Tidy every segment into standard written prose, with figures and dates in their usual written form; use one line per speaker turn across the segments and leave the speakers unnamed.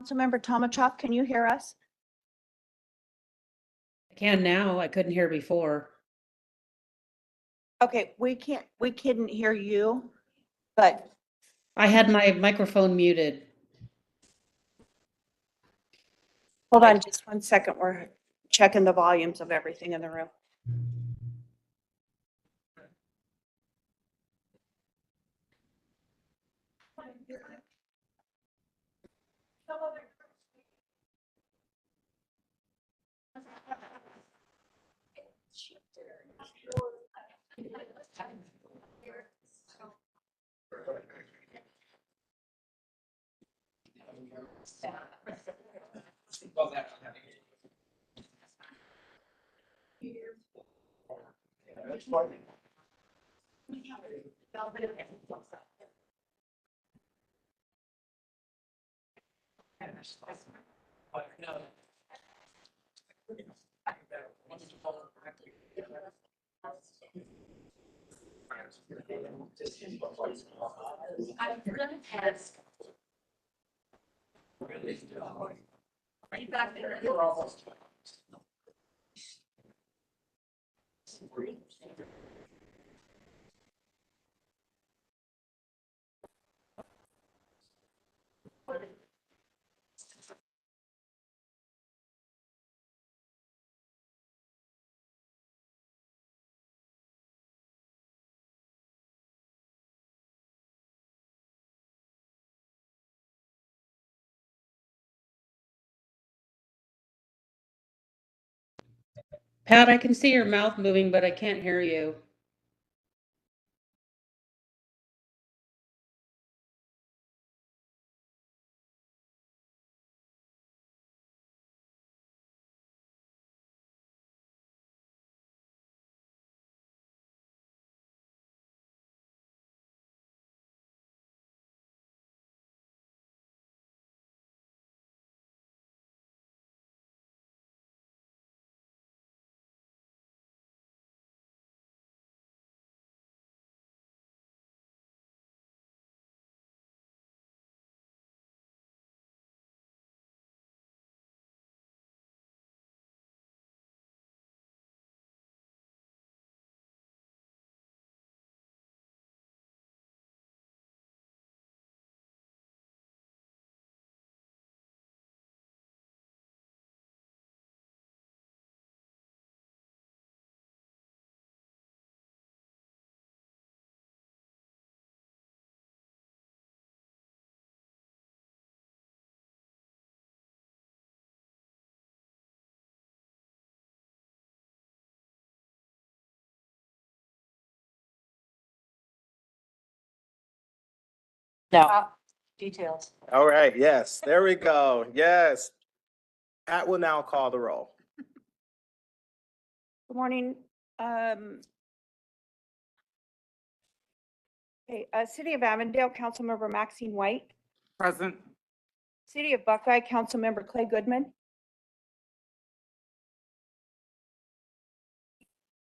Councilmember Tomachov, can you hear us?
I can now. I couldn't hear before.
Okay, we couldn't hear you, but
I had my microphone muted.
hold on just 1 second. We're checking the volumes of everything in the room.
I'm gonna ask. Right back there. You're almost.
Pat, I can see your mouth moving, but I can't hear you.
No. Details.
All right, yes, there we go. Yes. Pat will now call the roll.
Good morning. City of Avondale, Councilmember Maxine White.
Present.
City of Buckeye, Councilmember Clay Goodman.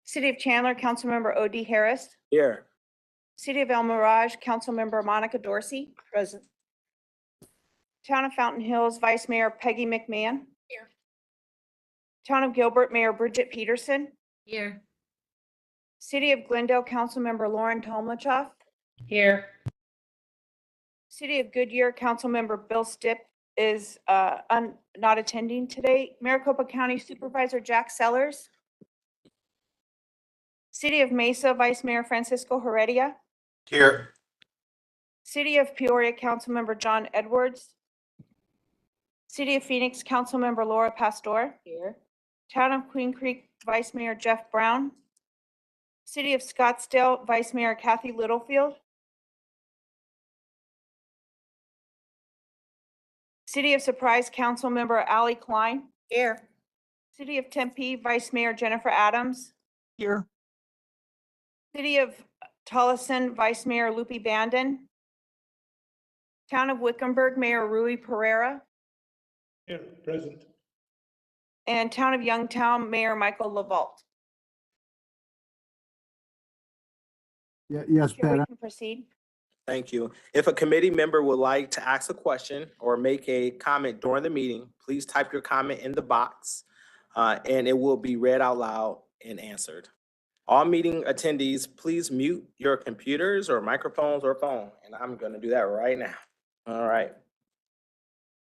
City of Chandler, Councilmember O.D. Harris.
Here.
City of El Mirage, Councilmember Monica Dorsey. Present. Town of Fountain Hills, Vice Mayor Peggy McMahon.
Here.
Town of Gilbert, Mayor Bridget Peterson.
Here.
City of Glendale, Councilmember Lauren Tomlichoff.
Here.
City of Goodyear, Councilmember Bill Stipp is not attending today. Maricopa County Supervisor Jack Sellers. City of Mesa, Vice Mayor Francisco Heredia.
Here.
City of Peoria, Councilmember John Edwards. City of Phoenix, Councilmember Laura Pastor.
Here.
Town of Queen Creek, Vice Mayor Jeff Brown. City of Scottsdale, Vice Mayor Kathy Littlefield. City of Surprise, Councilmember Allie Klein. Here. City of Tempe, Vice Mayor Jennifer Adams.
Here.
City of Tolleson, Vice Mayor Lupe Bandon. Town of Wickenburg, Mayor Rui Pereira.
Here, present.
And Town of Youngtown, Mayor Michael LaVault.
Yeah, yes,
Chair, we
Pat,
can proceed.
Thank you. If a committee member would like to ask a question or make a comment during the meeting, please type your comment in the box, and it will be read out loud and answered. All meeting attendees, please mute your computers or microphones or phone, and I'm going to do that right now. All right.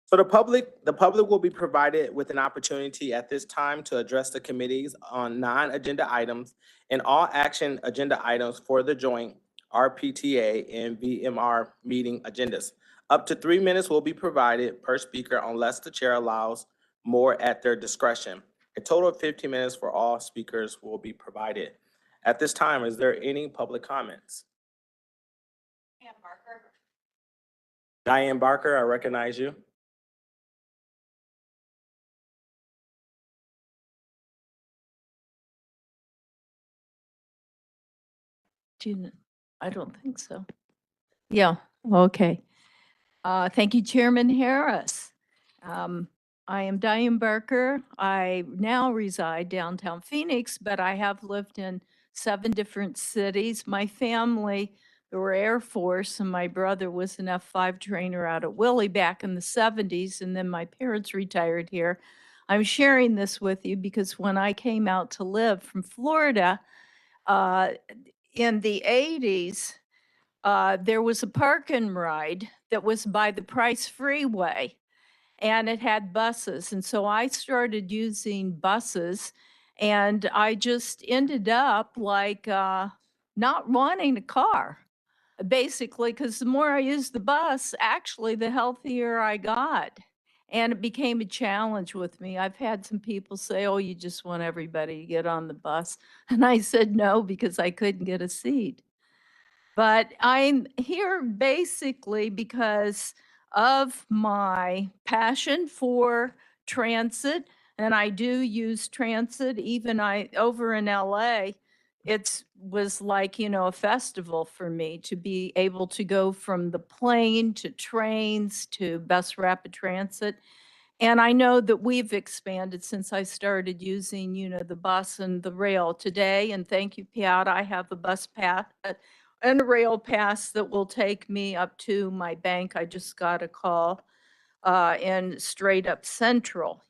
So the public will be provided with an opportunity at this time to address the committees on non-agenda items and all action agenda items for the joint RPTA and VMR meeting agendas. Up to 3 minutes will be provided per speaker unless the chair allows more at their discretion. A total of 15 minutes for all speakers will be provided. At this time, is there any public comments? Diane Barker, I recognize you.
I don't think so. Yeah, okay. Thank you, Chairman Harris. I am Diane Barker. I now reside downtown Phoenix, but I have lived in 7 different cities. My family, they were Air Force, and my brother was an F-5 trainer out at Willie back in the 70s, and then my parents retired here. I'm sharing this with you because when I came out to live from Florida, in the 80s, there was a park and ride that was by the Price Freeway, and it had buses. And so I started using buses, and I just ended up like not wanting a car, basically, because the more I used the bus, actually, the healthier I got. And it became a challenge with me. I've had some people say, oh, you just want everybody to get on the bus. And I said no, because I couldn't get a seat. But I'm here basically because of my passion for transit, and I do use transit. Even over in LA, it was like, a festival for me to be able to go from the plane to trains to bus rapid transit. And I know that we've expanded since I started using, the bus and the rail today. And thank you, Pat. I have a bus pass and a rail pass that will take me up to my bank. I just got a call in straight up Central,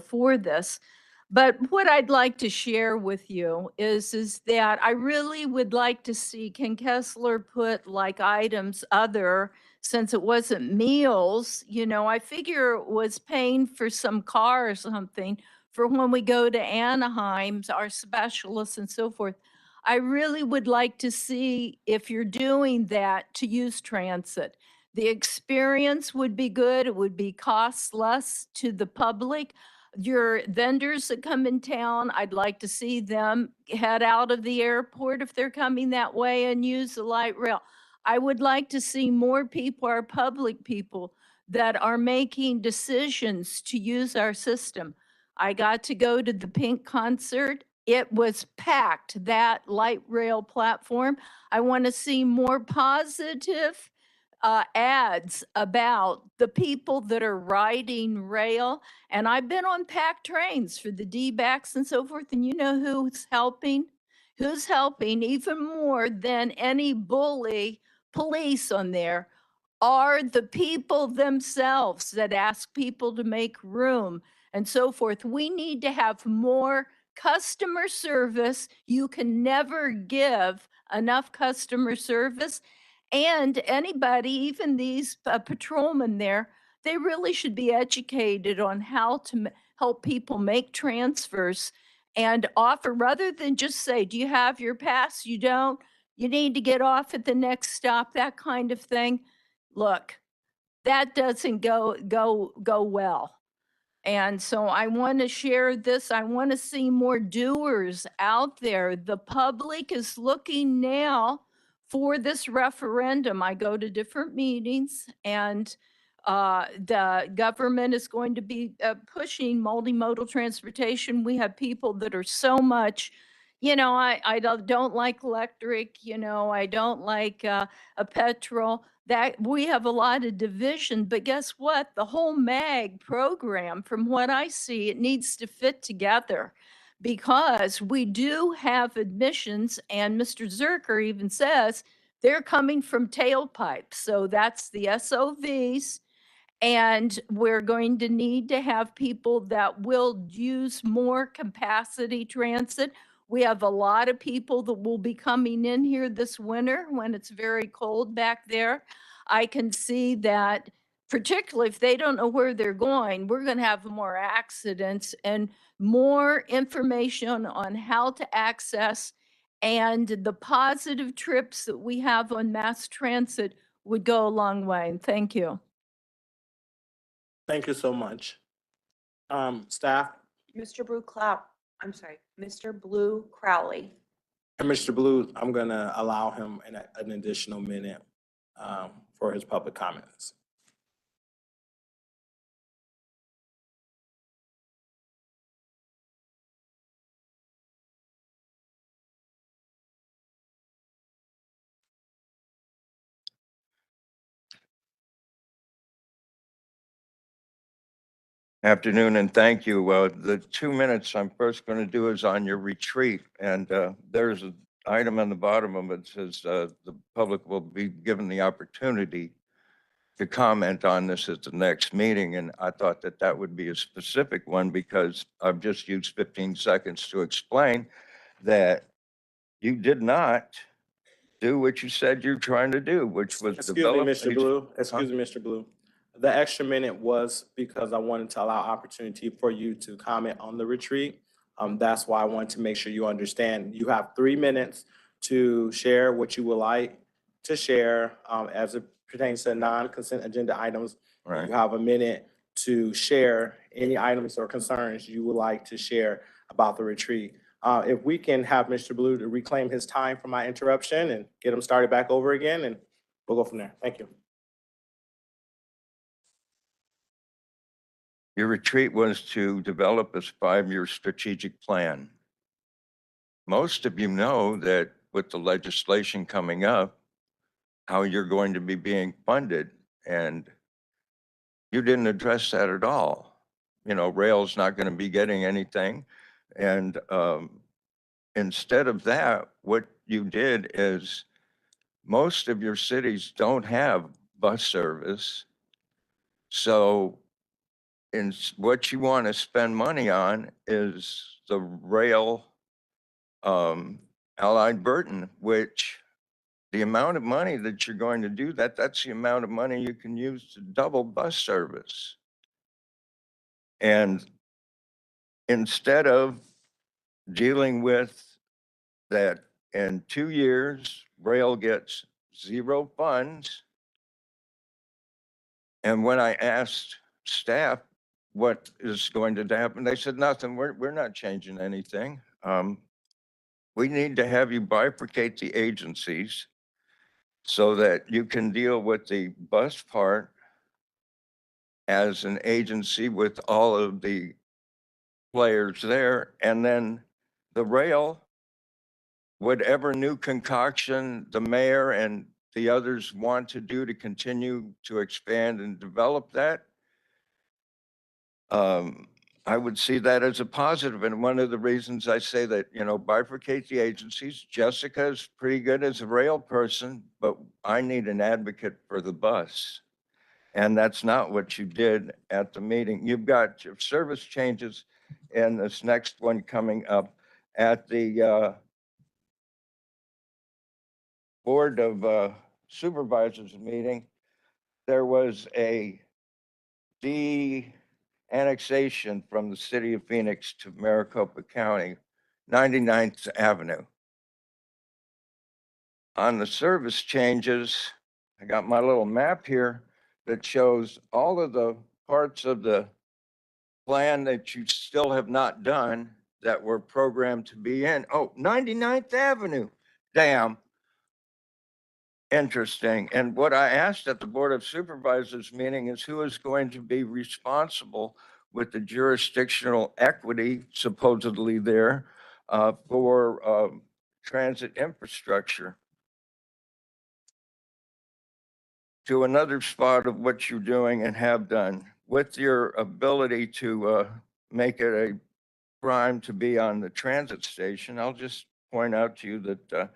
for this. But what I'd like to share with you is that I really would like to see, can Kessler put like items other, since it wasn't meals, I figure it was paying for some car or something for when we go to Anaheim, our specialists and so forth. I really would like to see if you're doing that to use transit. The experience would be good. It would be cost less to the public. Your vendors that come in town, I'd like to see them head out of the airport if they're coming that way and use the light rail. I would like to see more people, our public people, that are making decisions to use our system. I got to go to the Pink concert. It was packed, that light rail platform. I want to see more positive ads about the people that are riding rail. And I've been on packed trains for the D-backs and so forth. And you know who's helping? Who's helping even more than any bully police on there are the people themselves that ask people to make room and so forth. We need to have more customer service. You can never give enough customer service. And anybody, even these patrolmen there, they really should be educated on how to help people make transfers and offer, rather than just say, do you have your pass? You don't? You need to get off at the next stop, that kind of thing. Look, that doesn't go well. And so I want to share this. I want to see more doers out there. The public is looking now for this referendum. I go to different meetings, and the government is going to be pushing multimodal transportation. We have people that are so much, I don't like electric, I don't like a petrol. That we have a lot of division, but guess what? The whole MAG program, from what I see, it needs to fit together, because we do have admissions, and Mr. Zerker even says they're coming from tailpipes. So that's the SOVs. And we're going to need to have people that will use more capacity transit. We have a lot of people that will be coming in here this winter when it's very cold back there. I can see that, particularly if they don't know where they're going, we're going to have more accidents, and more information on how to access and the positive trips that we have on mass transit would go a long way. And thank you.
Thank you so much. Staff
Mr. Blue Crowley.
and Mr. Blue, I'm gonna allow him an additional minute for his public comments.
Afternoon, and thank you. The 2 minutes I'm first going to do is on your retreat, and there's an item on the bottom of it says the public will be given the opportunity to comment on this at the next meeting, and I thought that that would be a specific one because I've just used 15 seconds to explain that you did not do what you said you're trying to do, which was
Excuse me,
develop.
Mr. Blue. Excuse me, Mr. Blue. The extra minute was because I wanted to allow opportunity for you to comment on the retreat. That's why I wanted to make sure you understand. You have 3 minutes to share what you would like to share as it pertains to non-consent agenda items.
Right.
You have a minute to share any items or concerns you would like to share about the retreat. If we can have Mr. Blue to reclaim his time for my interruption and get him started back over again, and we'll go from there. Thank you.
Your retreat was to develop a 5-year strategic plan. Most of you know that with the legislation coming up, how you're going to be being funded, and you didn't address that at all. You know, rail's not going to be getting anything. And instead of that, what you did is most of your cities don't have bus service. So what you want to spend money on is the rail Allied Burton, which the amount of money that you're going to do that's the amount of money you can use to double bus service. And instead of dealing with that in 2 years, rail gets 0 funds. And when I asked staff what is going to happen, they said, nothing, we're not changing anything. We need to have you bifurcate the agencies so that you can deal with the bus part as an agency with all of the players there. And then the rail, whatever new concoction the mayor and the others want to do to continue to expand and develop that, I would see that as a positive. And one of the reasons I say that, you know, bifurcate the agencies. Jessica is pretty good as a rail person, but I need an advocate for the bus. And that's not what you did at the meeting. You've got your service changes in this next one coming up at the Board of Supervisors meeting. There was a annexation from the city of Phoenix to Maricopa County, 99th Avenue. On the service changes, I got my little map here that shows all of the parts of the plan that you still have not done that were programmed to be in. Oh, 99th Avenue, damn. Interesting. And what I asked at the Board of Supervisors meeting is who is going to be responsible with the jurisdictional equity supposedly there for transit infrastructure. To another spot of what you're doing and have done with your ability to make it a crime to be on the transit station. I'll just point out to you that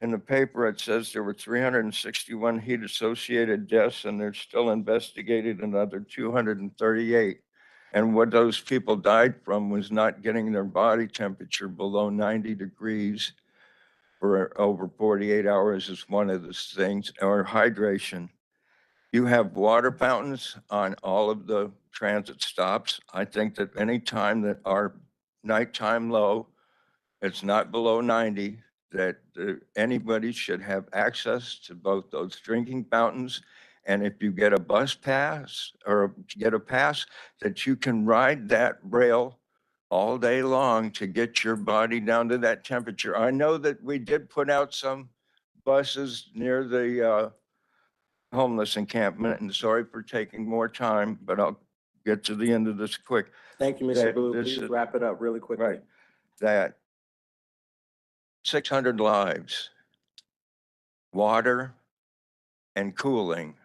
In the paper, it says there were 361 heat-associated deaths, and they're still investigating another 238. And what those people died from was not getting their body temperature below 90 degrees for over 48 hours is one of the things, or hydration. You have water fountains on all of the transit stops. I think that any time that our nighttime low, it's not below 90, that anybody should have access to both those drinking fountains. And if you get a bus pass or get a pass, that you can ride that rail all day long to get your body down to that temperature. I know that we did put out some buses near the homeless encampment, and sorry for taking more time, but I'll get to the end of this quick.
Thank you, Mr.
That
Blue.
this
Please
is-
wrap it up really quickly.
Right. That 600 lives, water and cooling.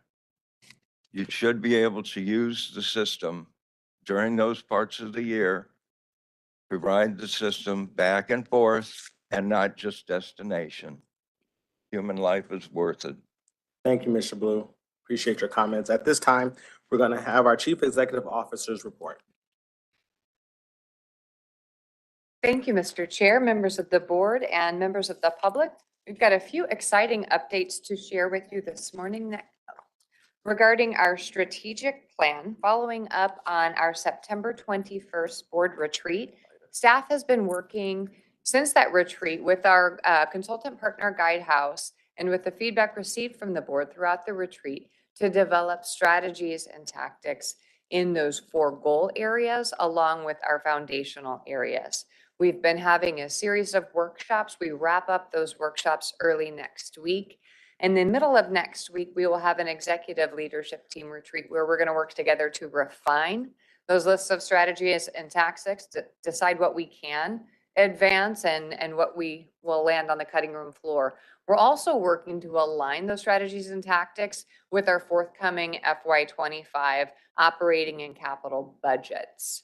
You should be able to use the system during those parts of the year, to ride the system back and forth and not just destination. Human life is worth it.
Thank you, Mr. Blue. Appreciate your comments. At this time, we're going to have our Chief Executive Officer's report.
Thank you, Mr. Chair, members of the board, and members of the public. We've got a few exciting updates to share with you this morning regarding our strategic plan. Following up on our September 21st board retreat, staff has been working since that retreat with our consultant partner Guidehouse and with the feedback received from the board throughout the retreat to develop strategies and tactics in those 4 goal areas along with our foundational areas. We've been having a series of workshops. We wrap up those workshops early next week. In the middle of next week, we will have an executive leadership team retreat where we're going to work together to refine those lists of strategies and tactics to decide what we can advance and what we will land on the cutting room floor. We're also working to align those strategies and tactics with our forthcoming FY25 operating and capital budgets.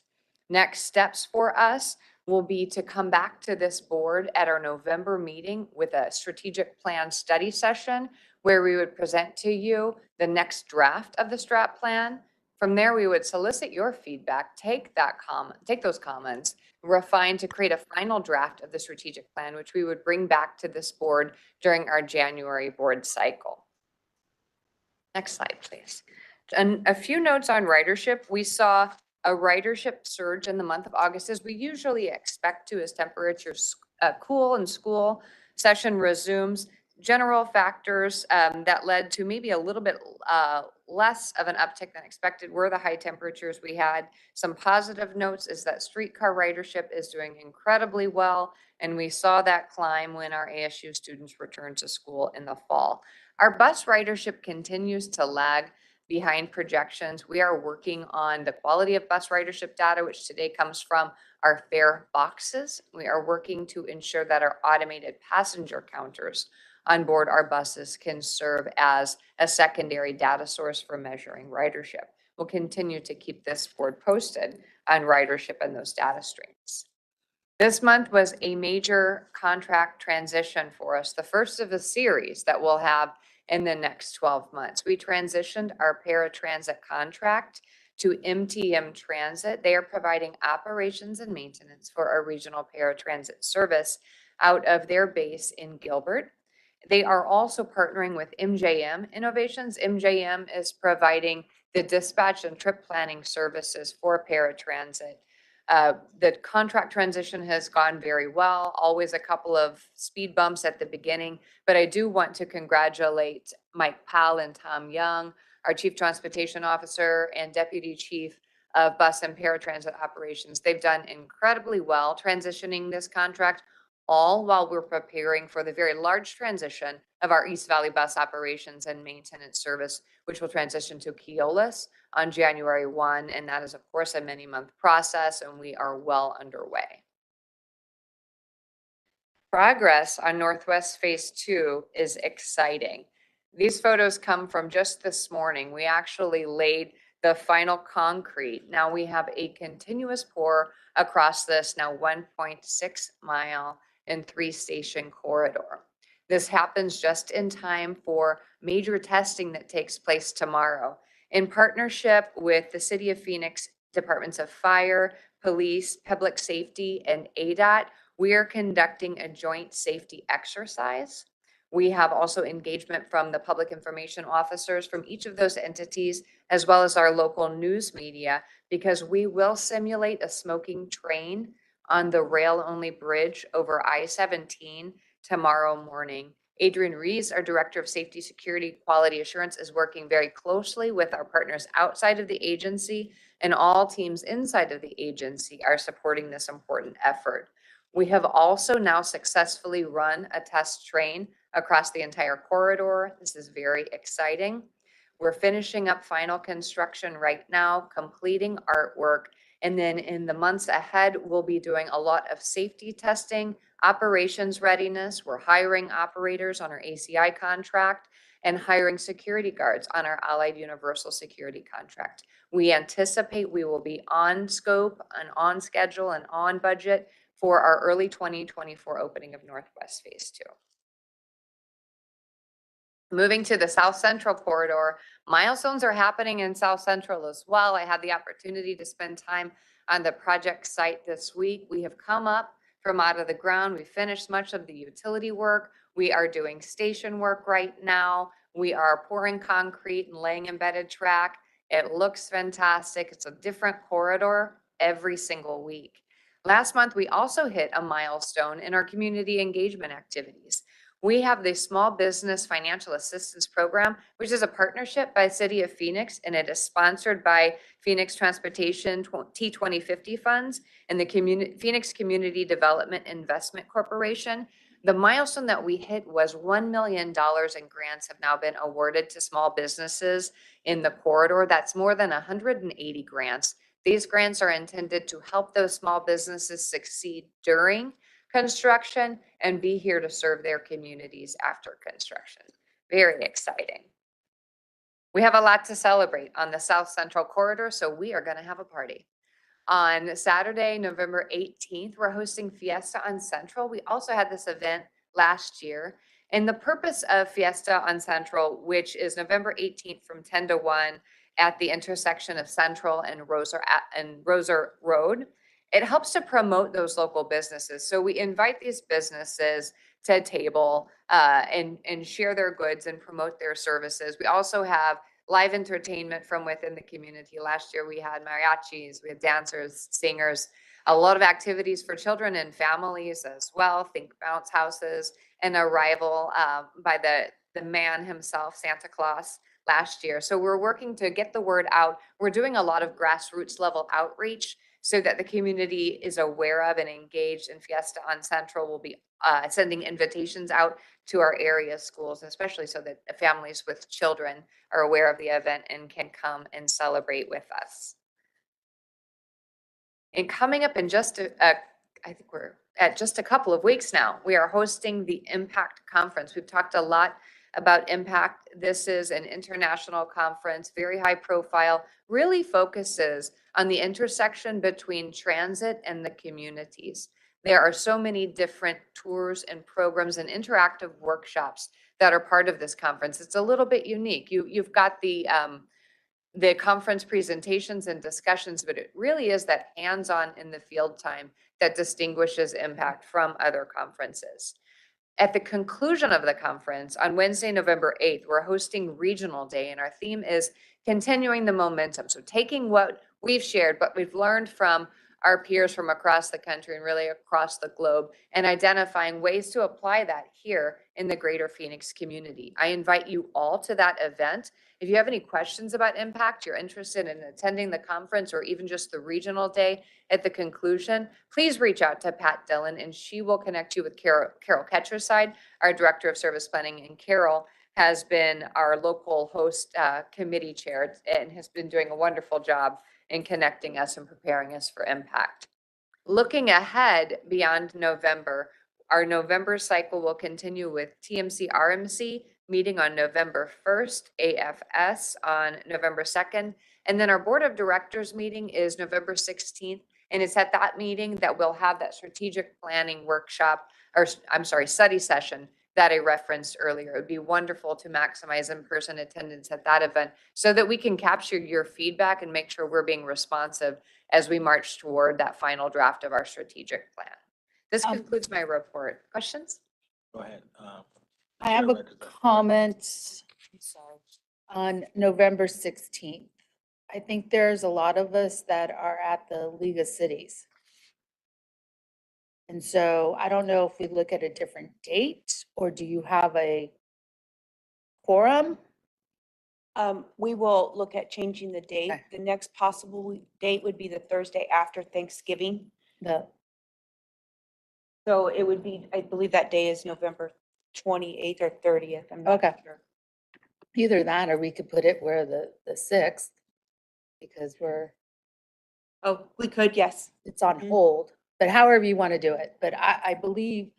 Next steps for us will be to come back to this board at our November meeting with a strategic plan study session where we would present to you the next draft of the strat plan. From there, we would solicit your feedback, take those comments, refine to create a final draft of the strategic plan, which we would bring back to this board during our January board cycle. Next slide, please. And a few notes on ridership. We saw a ridership surge in the month of August, as we usually expect to as temperatures cool and school session resumes. General factors that led to maybe a little bit less of an uptick than expected were the high temperatures we had. Some positive notes is that streetcar ridership is doing incredibly well, and we saw that climb when our ASU students returned to school in the fall. Our bus ridership continues to lag behind projections. We are working on the quality of bus ridership data, which today comes from our fare boxes. We are working to ensure that our automated passenger counters on board our buses can serve as a secondary data source for measuring ridership. We'll continue to keep this board posted on ridership and those data streams. This month was a major contract transition for us, the first of a series that we'll have in the next 12 months. We transitioned our paratransit contract to MTM Transit. They are providing operations and maintenance for our regional paratransit service out of their base in Gilbert. They are also partnering with MJM Innovations. MJM is providing the dispatch and trip planning services for paratransit. The contract transition has gone very well, always a couple of speed bumps at the beginning, but I do want to congratulate Mike Powell and Tom Young, our Chief Transportation Officer and Deputy Chief of Bus and Paratransit Operations. They've done incredibly well transitioning this contract, all while we're preparing for the very large transition of our East Valley bus operations and maintenance service, which will transition to Keolis on January 1. And that is, of course, a many-month process, and we are well underway. Progress on Northwest Phase 2 is exciting. These photos come from just this morning. We actually laid the final concrete. Now we have a continuous pour across this now 1.6 mile and 3 station corridor. This happens just in time for major testing that takes place tomorrow. In partnership with the City of Phoenix Departments of Fire, Police, Public Safety, and ADOT, we are conducting a joint safety exercise. We have also engagement from the public information officers from each of those entities, as well as our local news media, because we will simulate a smoking train on the rail-only bridge over I-17 tomorrow morning. Adrian Rees, our Director of Safety, Security, Quality Assurance, is working very closely with our partners outside of the agency, and all teams inside of the agency are supporting this important effort. We have also now successfully run a test train across the entire corridor. This is very exciting. We're finishing up final construction right now, completing artwork, and then in the months ahead, we'll be doing a lot of safety testing, operations readiness. We're hiring operators on our ACI contract and hiring security guards on our Allied Universal Security contract. We anticipate we will be on scope and on schedule and on budget for our early 2024 opening of Northwest Phase 2. Moving to the South Central corridor, milestones are happening in South Central as well. I had the opportunity to spend time on the project site this week. We have come up from out of the ground. We finished much of the utility work. We are doing station work right now. We are pouring concrete and laying embedded track. It looks fantastic. It's a different corridor every single week. Last month, we also hit a milestone in our community engagement activities. We have the Small Business Financial Assistance Program, which is a partnership by City of Phoenix, and it is sponsored by Phoenix Transportation T2050 funds and the Phoenix Community Development Investment Corporation. The milestone that we hit was $1 million in grants have now been awarded to small businesses in the corridor. That's more than 180 grants. These grants are intended to help those small businesses succeed during construction and be here to serve their communities after construction. Very exciting. We have a lot to celebrate on the South Central corridor, so we are going to have a party. On Saturday, November 18th, we're hosting Fiesta on Central. We also had this event last year. And the purpose of Fiesta on Central, which is November 18th from 10 to 1 at the intersection of Central and Rosa Road, it helps to promote those local businesses. So we invite these businesses to a table and share their goods and promote their services. We also have live entertainment from within the community. Last year we had mariachis, we had dancers, singers, a lot of activities for children and families as well. Think bounce houses, and arrival by the man himself, Santa Claus, last year. So we're working to get the word out. We're doing a lot of grassroots level outreach so that the community is aware of and engaged, and Fiesta on Central will be sending invitations out to our area schools, especially so that families with children are aware of the event and can come and celebrate with us. And coming up in I think we're at just a couple of weeks now, we are hosting the Impact Conference. We've talked a lot about Impact. This is an international conference, very high profile, really focuses on the intersection between transit and the communities. There are so many different tours and programs and interactive workshops that are part of this conference. It's a little bit unique. You've got the conference presentations and discussions, but it really is that hands-on in the field time that distinguishes Impact from other conferences. At the conclusion of the conference on Wednesday, November 8th, we're hosting Regional Day, and our theme is continuing the momentum. So taking what we've shared, what we've learned from our peers from across the country and really across the globe, and identifying ways to apply that here in the greater Phoenix community. I invite you all to that event. If you have any questions about Impact, you're interested in attending the conference or even just the Regional Day at the conclusion, please reach out to Pat Dillon and she will connect you with Carol Ketcherside, our Director of Service Planning. And Carol has been our local host committee chair and has been doing a wonderful job in connecting us and preparing us for Impact. Looking ahead beyond November, our November cycle will continue with TMC RMC meeting on November 1st, AFS on November 2nd, and then our Board of Directors meeting is November 16th, and it's at that meeting that we'll have that strategic planning workshop, or I'm sorry, study session that I referenced earlier. It would be wonderful to maximize in-person attendance at that event so that we can capture your feedback and make sure we're being responsive as we march toward that final draft of our strategic plan. This concludes my report. Questions?
Go ahead.
I have a comment on November 16th. I think there's a lot of us that are at the League of Cities. And so I don't know if we look at a different date, or do you have a quorum?
We will look at changing the date.
Okay.
The next possible date would be the Thursday after Thanksgiving. So it would be, I believe that day is November 28th or 30th. I'm not
Okay.
sure.
Either that, or we could put it where the 6th, because
Oh, we could, yes.
it's on
Mhm.
hold, but however you want to do it. But I believe,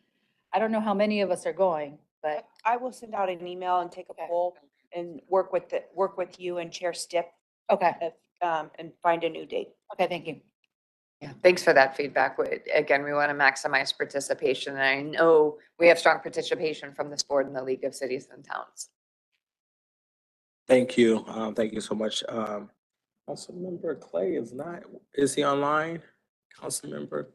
I don't know how many of us are going, but
I will send out an email and take a
Okay.
poll and work with you and Chair Stipp,
okay,
and find a new date.
okay, thank you.
Yeah, thanks for that feedback. Again, we want to maximize participation. And I know we have strong participation from this board in the League of Cities and Towns.
Thank you. Thank you so much. Councilmember Clay is he online? Councilmember?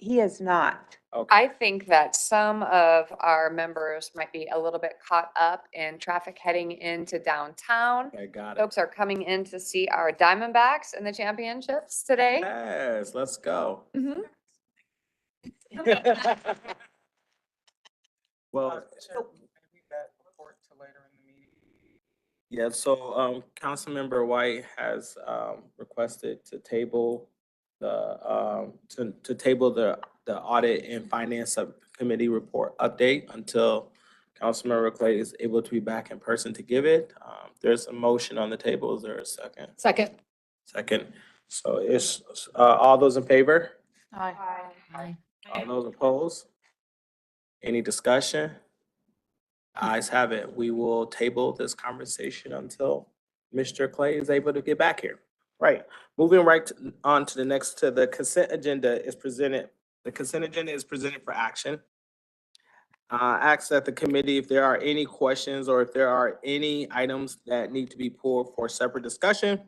He is not.
Okay,
I think that some of our members might be a little bit caught up in traffic heading into downtown.
okay, got it.
Folks are coming in to see our Diamondbacks in the championships today.
Yes, let's go.
Mhm.
Well, yeah, so Councilmember White has requested to table the audit and finance subcommittee report update until Councilmember Clay is able to be back in person to give it. There's a motion on the table. Is there a second?
Second.
Second. So it's all those in favor?
Aye.
All those opposed? Any discussion? Ayes have it. We will table this conversation until Mr. Clay is able to get back here. Right, moving on to the consent agenda is presented. The consent agenda is presented for action. Ask that the committee if there are any questions or if there are any items that need to be pulled for separate discussion.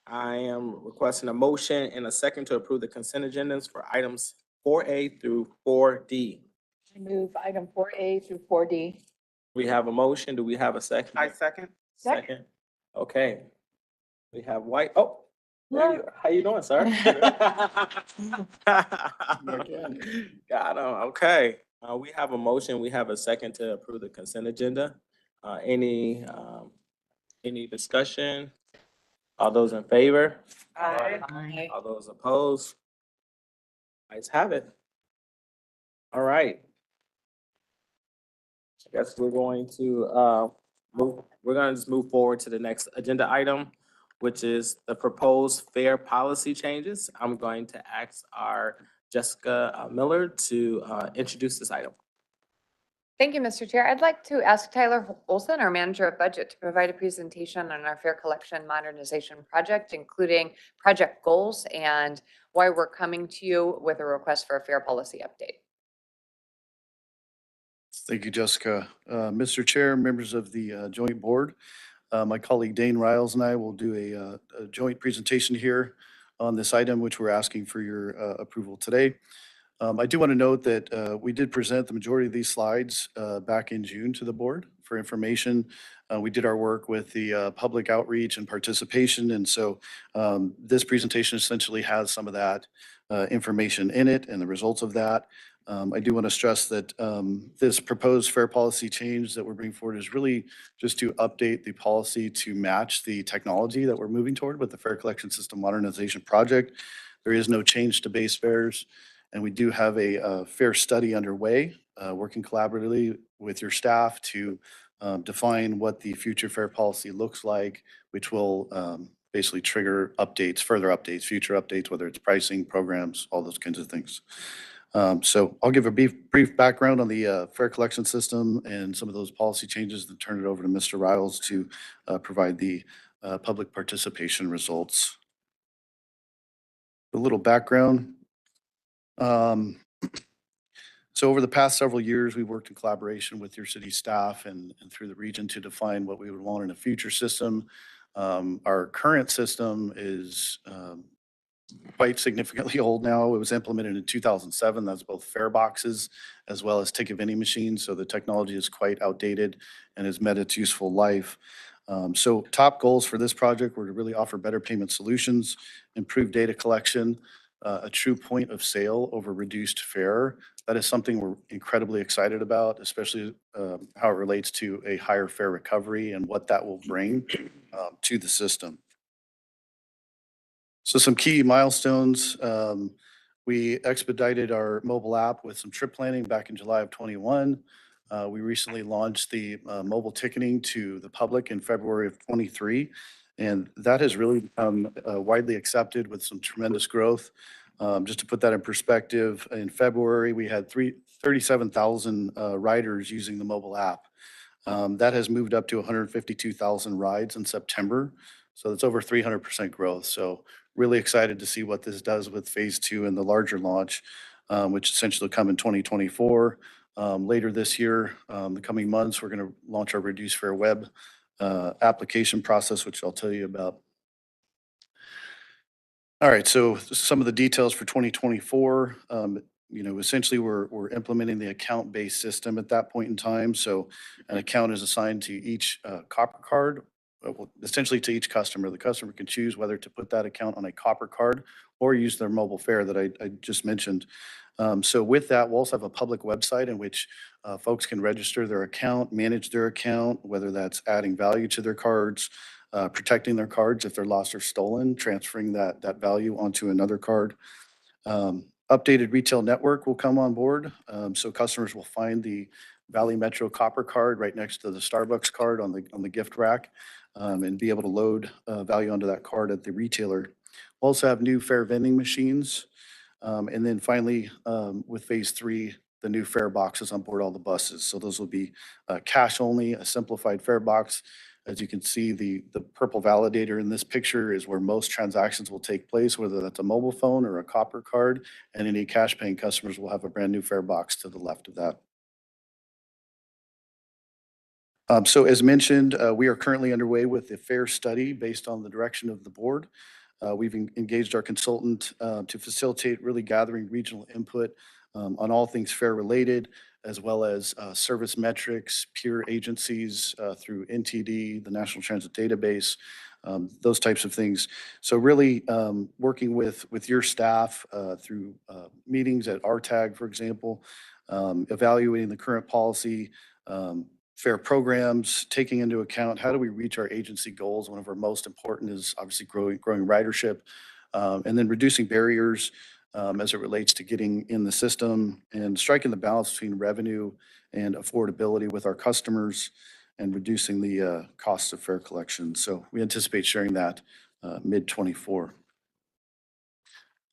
I am requesting a motion and a second to approve the consent agendas for items 4A through 4D.
I move item 4A through 4D.
We have a motion. Do we have a second?
I second.
Second. Okay. We have White. Oh, there you are. How you doing, sir? Got him. Okay. We have a motion. We have a second to approve the consent agenda. Any discussion? All those in favor?
Aye.
All those opposed? Ayes have it. All right. I guess we're going to just move forward to the next agenda item, which is the proposed fair policy changes. I'm going to ask our Jessica Miller to introduce this item.
Thank you, Mr. Chair. I'd like to ask Tyler Olson, our manager of budget, to provide a presentation on our fair collection modernization project, including project goals and why we're coming to you with a request for a fair policy update.
Thank you, Jessica. Mr. Chair, members of the joint board, my colleague Dane Riles and I will do a joint presentation here on this item, which we're asking for your approval today. I do want to note that we did present the majority of these slides back in June to the board for information. We did our work with the public outreach and participation, and so this presentation essentially has some of that information in it and the results of that. I do want to stress that this proposed fair policy change that we're bringing forward is really just to update the policy to match the technology that we're moving toward with the Fair Collection System Modernization Project. There is no change to base fares, and we do have a fair study underway, working collaboratively with your staff to define what the future fair policy looks like, which will basically trigger updates, further updates, future updates, whether it's pricing, programs, all those kinds of things. So I'll give a brief background on the fair collection system and some of those policy changes, then turn it over to Mr. Riles to provide the public participation results. A little background. So over the past several years, we've worked in collaboration with your city staff and through the region to define what we would want in a future system. Our current system is quite significantly old now. It was implemented in 2007. That's both fare boxes as well as ticket vending machines. So the technology is quite outdated and has met its useful life. So top goals for this project were to really offer better payment solutions, improve data collection, a true point of sale over reduced fare. That is something we're incredibly excited about, especially how it relates to a higher fare recovery and what that will bring to the system. So some key milestones, we expedited our mobile app with some trip planning back in July of 21. We recently launched the mobile ticketing to the public in February of 23. And that has really become widely accepted with some tremendous growth. Just to put that in perspective, in February, we had 37,000 riders using the mobile app. That has moved up to 152,000 rides in September. So that's over 300% growth. So really excited to see what this does with phase two and the larger launch, which essentially will come in 2024. Later this year, the coming months, we're going to launch our reduced fare web application process, which I'll tell you about. All right, so some of the details for 2024. Essentially we're implementing the account-based system at that point in time. So an account is assigned to each copper card, essentially to each customer. The customer can choose whether to put that account on a copper card or use their mobile fare that I just mentioned. So with that, we'll also have a public website in which folks can register their account, manage their account, whether that's adding value to their cards, protecting their cards if they're lost or stolen, transferring that value onto another card. Updated retail network will come on board. So customers will find the Valley Metro Copper card right next to the Starbucks card on the gift rack, and be able to load value onto that card at the retailer. We'll also have new fare vending machines. And then finally, with phase three, the new fare boxes on board all the buses. So those will be cash only, a simplified fare box. As you can see, the purple validator in this picture is where most transactions will take place, whether that's a mobile phone or a copper card, and any cash paying customers will have a brand new fare box to the left of that. So as mentioned, we are currently underway with the fare study based on the direction of the board. We've engaged our consultant to facilitate really gathering regional input on all things fare related, as well as service metrics, peer agencies through NTD, the National Transit Database, those types of things. So really working with your staff through meetings at RTAG, for example, evaluating the current policy, fare programs, taking into account how do we reach our agency goals. One of our most important is obviously growing ridership, and then reducing barriers as it relates to getting in the system and striking the balance between revenue and affordability with our customers and reducing the costs of fare collection. So we anticipate sharing that mid-24.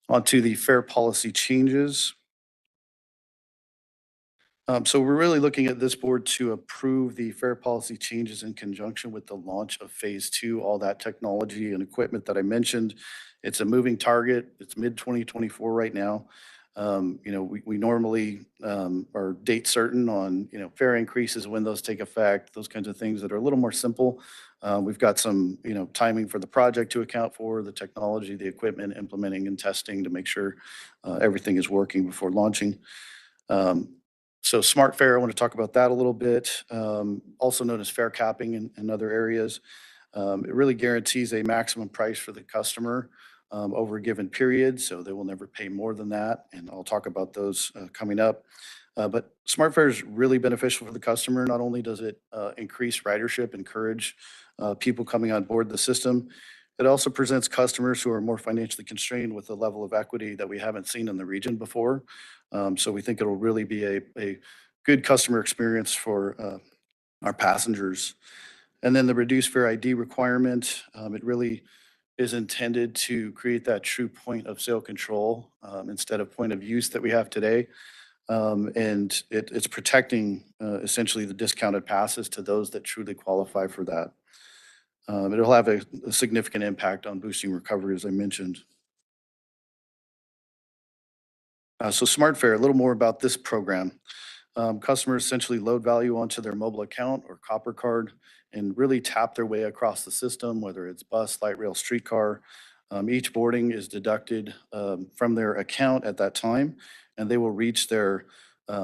On to the fare policy changes. So we're really looking at this board to approve the fare policy changes in conjunction with the launch of phase two, all that technology and equipment that I mentioned. It's a moving target. It's mid-2024 right now. We normally are date certain on, fare increases, when those take effect, those kinds of things that are a little more simple. We've got some, timing for the project to account for, the technology, the equipment, implementing and testing to make sure everything is working before launching. So smart fare, I want to talk about that a little bit, also known as fare capping in other areas. It really guarantees a maximum price for the customer over a given period, so they will never pay more than that. And I'll talk about those coming up. But smart fare is really beneficial for the customer. Not only does it increase ridership, encourage people coming on board the system, it also presents customers who are more financially constrained with a level of equity that we haven't seen in the region before. So we think it'll really be a good customer experience for our passengers. And then the reduced fare ID requirement, it really is intended to create that true point of sale control instead of point of use that we have today. And it's protecting essentially the discounted passes to those that truly qualify for that. It'll have a significant impact on boosting recovery, as I mentioned. So Smart Fare, a little more about this program. Customers essentially load value onto their mobile account or copper card and really tap their way across the system, whether it's bus, light rail, streetcar. Each boarding is deducted from their account at that time, and they will reach their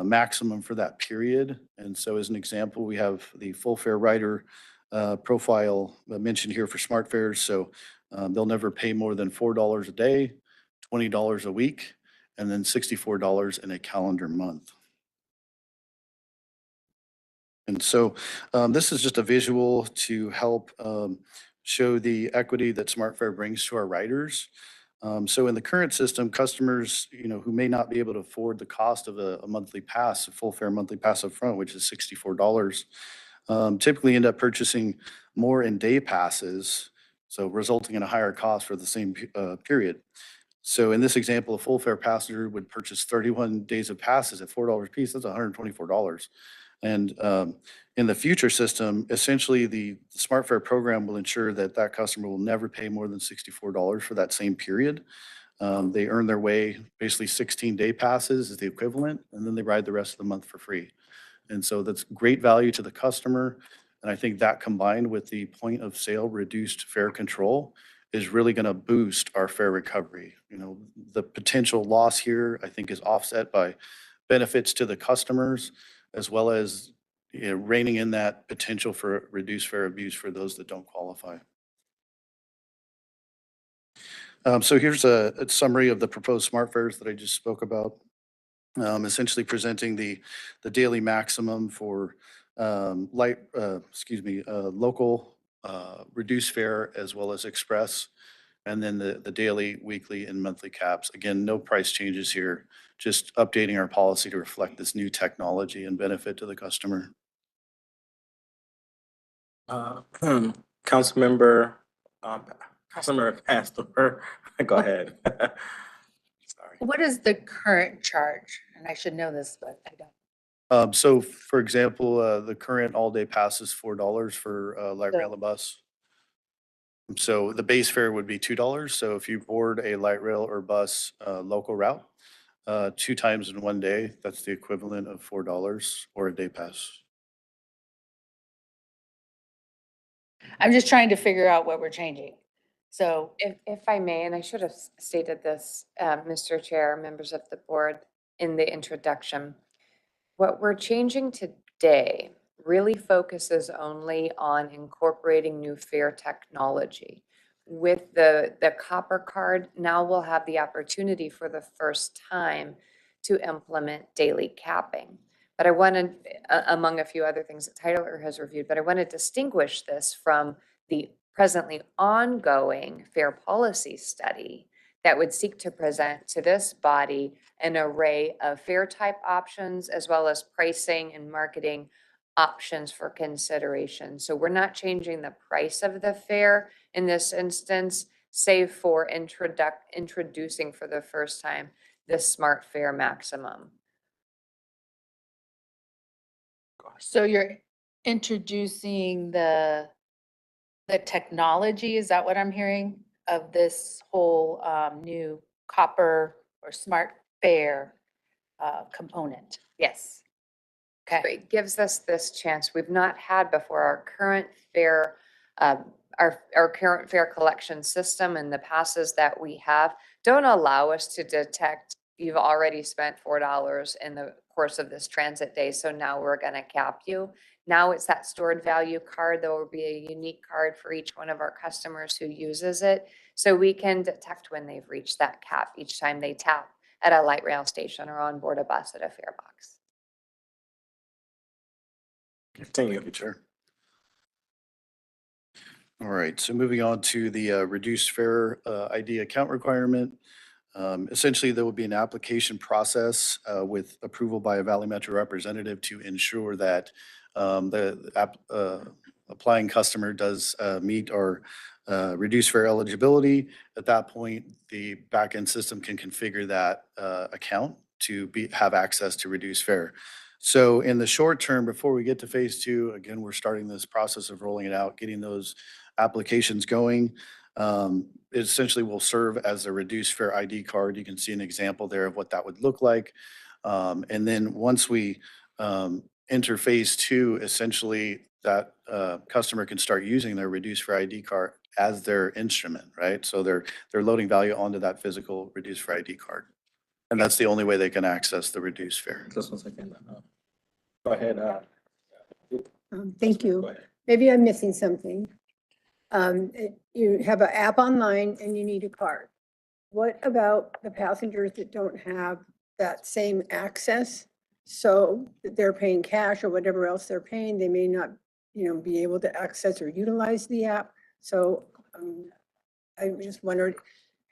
maximum for that period. And so as an example, we have the full fare rider profile mentioned here for Smart Fares. So they'll never pay more than $4 a day, $20 a week, and then $64 in a calendar month. And so this is just a visual to help show the equity that SmartFare brings to our riders. So in the current system, customers, who may not be able to afford the cost of a monthly pass, a full fare monthly pass up front, which is $64, typically end up purchasing more in day passes, so resulting in a higher cost for the same period. So in this example, a full fare passenger would purchase 31 days of passes at $4 a piece. That's $124. And in the future system, essentially the SmartFare program will ensure that that customer will never pay more than $64 for that same period. They earn their way, basically 16-day passes is the equivalent, and then they ride the rest of the month for free. And so that's great value to the customer. And I think that combined with the point of sale reduced fare control is really going to boost our fare recovery. The potential loss here, I think, is offset by benefits to the customers, as well as reining in that potential for reduced fare abuse for those that don't qualify. So here's a summary of the proposed smart fares that I just spoke about. Essentially presenting the daily maximum for local reduced fare as well as express, and then the daily, weekly, and monthly caps. Again, no price changes here, just updating our policy to reflect this new technology and benefit to the customer.
Councilmember Pastor, go ahead. Sorry.
What is the current charge? And I should know this, but I don't.
So for example, the current all-day pass is $4 for light rail and bus. So the base fare would be $2. So if you board a light rail or bus local route 2 times in one day, that's the equivalent of $4 or a day pass.
I'm just trying to figure out what we're changing. So
If I may, and I should have stated this, Mr. Chair, members of the board, in the introduction, what we're changing today really focuses only on incorporating new fare technology. With the copper card, now we'll have the opportunity for the first time to implement daily capping. But I wanted, among a few other things that Tyler has reviewed, but I want to distinguish this from the presently ongoing fare policy study that would seek to present to this body an array of fare type options as well as pricing and marketing options for consideration. So we're not changing the price of the fare in this instance, save for introducing for the first time the smart fare maximum.
So you're introducing the technology, is that what I'm hearing, of this whole new copper or smart fare component?
Yes.
Okay.
It gives us this chance we've not had before. Our current fare, our current fare collection system and the passes that we have don't allow us to detect you've already spent $4 in the course of this transit day, so now we're going to cap you. Now it's that stored value card. There will be a unique card for each one of our customers who uses it, so we can detect when they've reached that cap each time they tap at a light rail station or on board a bus at a fare box.
Continue.
Thank you, Chair. All right, so moving on to the reduced fare ID account requirement. Essentially, there will be an application process with approval by a Valley Metro representative to ensure that the applying customer does meet our reduced fare eligibility. At that point, the backend system can configure that account to have access to reduced fare. So in the short term, before we get to phase 2, again, we're starting this process of rolling it out, getting those applications going. It essentially will serve as a reduced fare ID card. You can see an example there of what that would look like. And then once we enter phase two, essentially that customer can start using their reduced fare ID card as their instrument, right? So they're loading value onto that physical reduced fare ID card. And that's the only way they can access the reduced fare.
Just 1 second. Go ahead.
Thank
Go
you.
ahead.
Maybe I'm missing something. You have an app online and you need a card. What about the passengers that don't have that same access? So that they're paying cash or whatever else they're paying, they may not, be able to access or utilize the app. So I just wondered,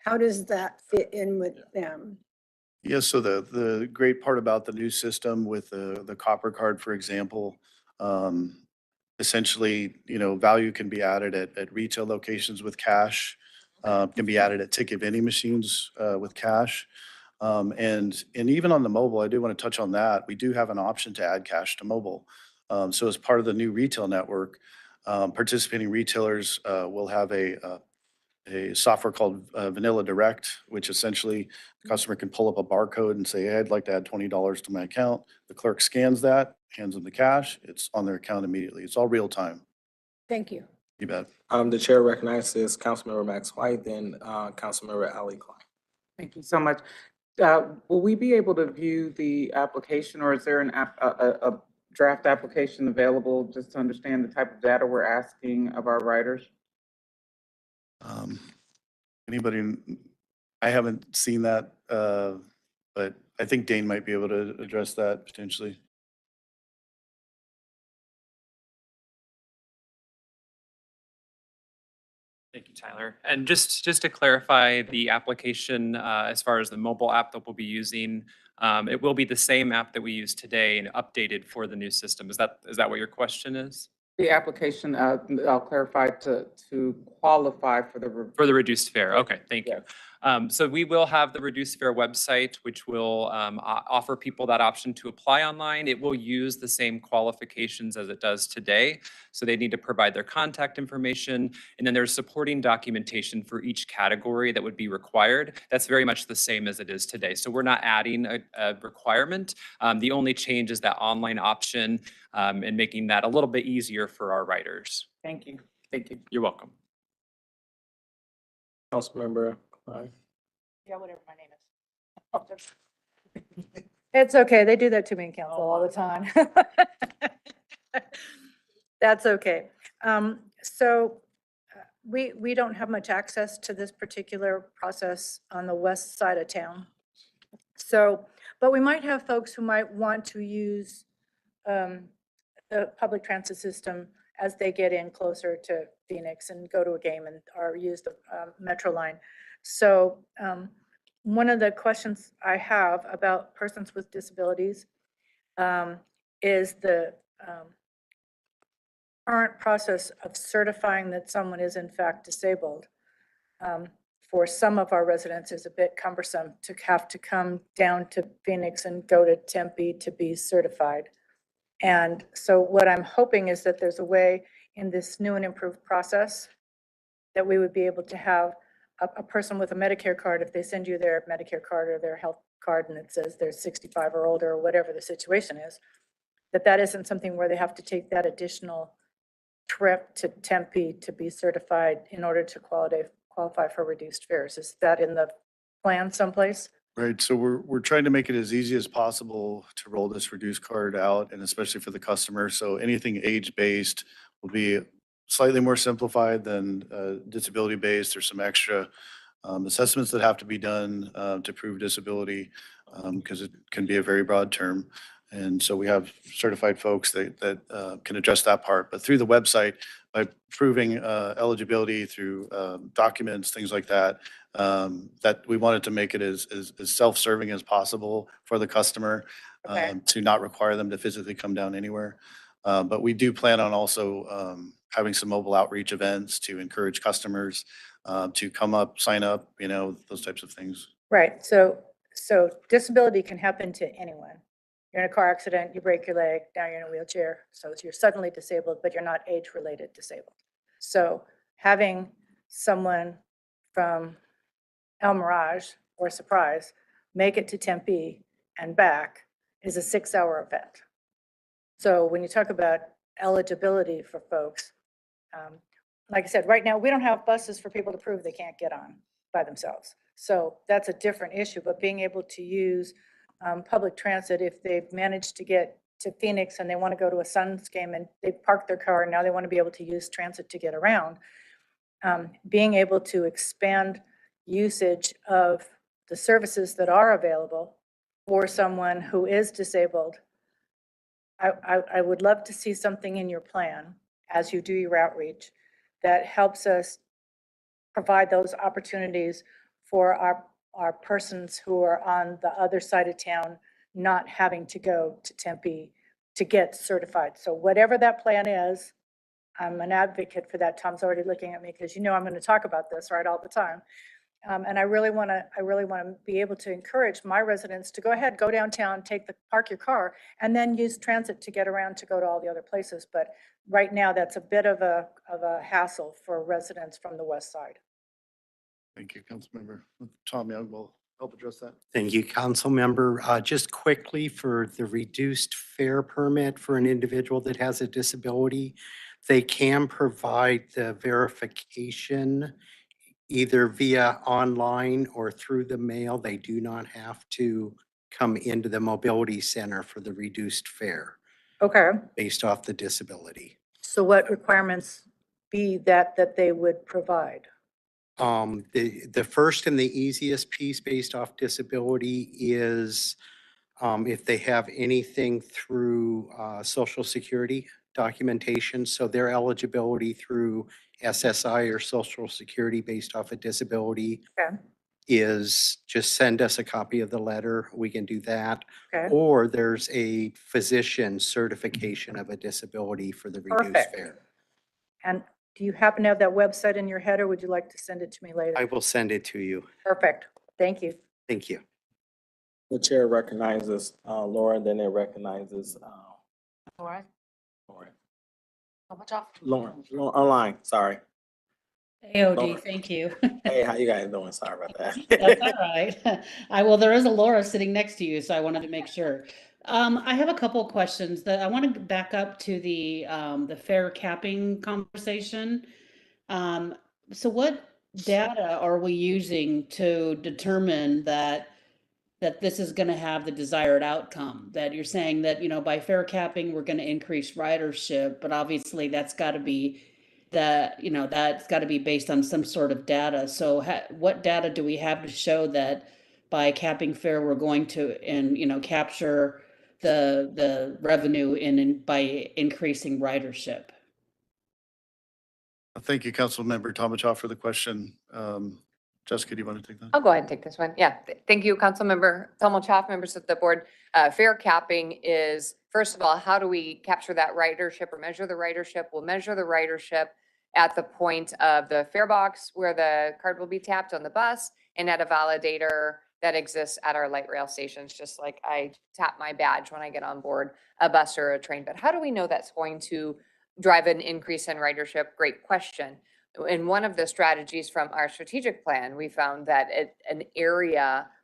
how does that fit in with them?
Yes, so the great part about the new system with the copper card, for example, essentially, value can be added at retail locations with cash, can be added at ticket vending machines with cash. And even on the mobile, I do want to touch on that. We do have an option to add cash to mobile. So as part of the new retail network, participating retailers will have a software called Vanilla Direct, which essentially the customer can pull up a barcode and say, hey, I'd like to add $20 to my account. The clerk scans that, hands them the cash. It's on their account immediately. It's all real time.
Thank you.
You bet.
The chair recognizes Councilmember Max White, then Councilmember Ali Klein.
Thank you so much. Will we be able to view the application, or is there a draft application available just to understand the type of data we're asking of our writers?
Anybody, I haven't seen that, but I think Dane might be able to address that potentially.
Thank you, Tyler. And just to clarify the application, as far as the mobile app that we'll be using, it will be the same app that we use today and updated for the new system. Is that what your question is?
The application, I'll clarify to qualify for the.
For the reduced fare. Okay, thank you.
Yes.
So we will have the reduced fare website, which will offer people that option to apply online. It will use the same qualifications as it does today. So they need to provide their contact information, and then there's supporting documentation for each category that would be required. That's very much the same as it is today. So we're not adding a requirement. The only change is that online option and making that a little bit easier for our writers.
Thank you. Thank you.
You're welcome.
Councilmember Klein.
Yeah, whatever my name is.
It's okay. They do that to me in council all the time. That's okay. So we don't have much access to this particular process on the west side of town. So, but we might have folks who might want to use the public transit system as they get in closer to Phoenix and go to a game or use the Metro line. So one of the questions I have about persons with disabilities is the current process of certifying that someone is in fact disabled. For some of our residents is a bit cumbersome to have to come down to Phoenix and go to Tempe to be certified. And so what I'm hoping is that there's a way in this new and improved process that we would be able to have a person with a Medicare card, if they send you their Medicare card or their health card and it says they're 65 or older or whatever the situation is, that isn't something where they have to take that additional trip to Tempe to be certified in order to qualify for reduced fares. Is that in the plan someplace?
Right, so we're trying to make it as easy as possible to roll this reduced card out, and especially for the customer. So anything age-based will be slightly more simplified than disability-based. There's some extra assessments that have to be done to prove disability because it can be a very broad term. And so we have certified folks that can address that part. But through the website, by proving eligibility through documents, things like that, that we wanted to make it as self-serving as possible for the customer to not require them to physically come down anywhere. But we do plan on also having some mobile outreach events to encourage customers to come up, sign up, those types of things.
Right, so disability can happen to anyone. You're in a car accident, you break your leg, now you're in a wheelchair. So you're suddenly disabled, but you're not age-related disabled. So having someone from El Mirage or Surprise make it to Tempe and back is a 6-hour event. So when you talk about eligibility for folks, like I said, right now, we don't have buses for people to prove they can't get on by themselves. So that's a different issue, but being able to use public transit, if they've managed to get to Phoenix and they want to go to a Suns game and they park their car and now they want to be able to use transit to get around, being able to expand usage of the services that are available for someone who is disabled. I would love to see something in your plan as you do your outreach that helps us provide those opportunities for our persons who are on the other side of town, not having to go to Tempe to get certified. So whatever that plan is, I'm an advocate for that. Tom's already looking at me because you know I'm going to talk about this, right, all the time. And I really want to be able to encourage my residents to go ahead, go downtown, park your car, and then use transit to get around to go to all the other places. But right now, that's a bit of a hassle for residents from the west side.
Thank you, Councilmember. Tom Young will help address that.
Thank you, council member. Just quickly, for the reduced fare permit for an individual that has a disability, they can provide the verification either via online or through the mail. They do not have to come into the mobility center for the reduced fare
Okay.
based off the disability.
So what requirements be that they would provide?
The first and the easiest piece based off disability is if they have anything through Social Security documentation, so their eligibility through SSI or Social Security based off a disability
Okay.
is just send us a copy of the letter. We can do that.
Okay.
Or there's a physician certification of a disability for the reduced
Perfect.
fare.
And do you happen to have that website in your head, or would you like to send it to me later?
I will send it to you.
Perfect. Thank you.
Thank you.
The chair recognizes Lauren, then it recognizes
Lauren,
Lauren.
how much off?
Lauren, online, sorry.
AOD,
Laura.
thank you.
Hey, how you guys doing? Sorry about that.
That's all right. Well, there is a Laura sitting next to you, so I wanted to make sure. I have a couple of questions that I want to back up to the fare capping conversation. So what data are we using to determine that this is going to have the desired outcome? That you're saying that, you know, by fare capping, we're going to increase ridership, but obviously that's got to be that's got to be based on some sort of data. So what data do we have to show that by capping fare, we're going to, capture the revenue by increasing ridership?
Thank you, Councilmember Tomachoff, for the question. Jessica, do you want to take that?
I'll go ahead and take this one. Yeah, thank you, Councilmember Tomachoff, members of the board. Fare capping is, first of all, how do we capture that ridership or measure the ridership? We'll measure the ridership at the point of the fare box where the card will be tapped on the bus, and at a validator that exists at our light rail stations, just like I tap my badge when I get on board a bus or a train. But how do we know that's going to drive an increase in ridership? Great question. In one of the strategies from our strategic plan, we found that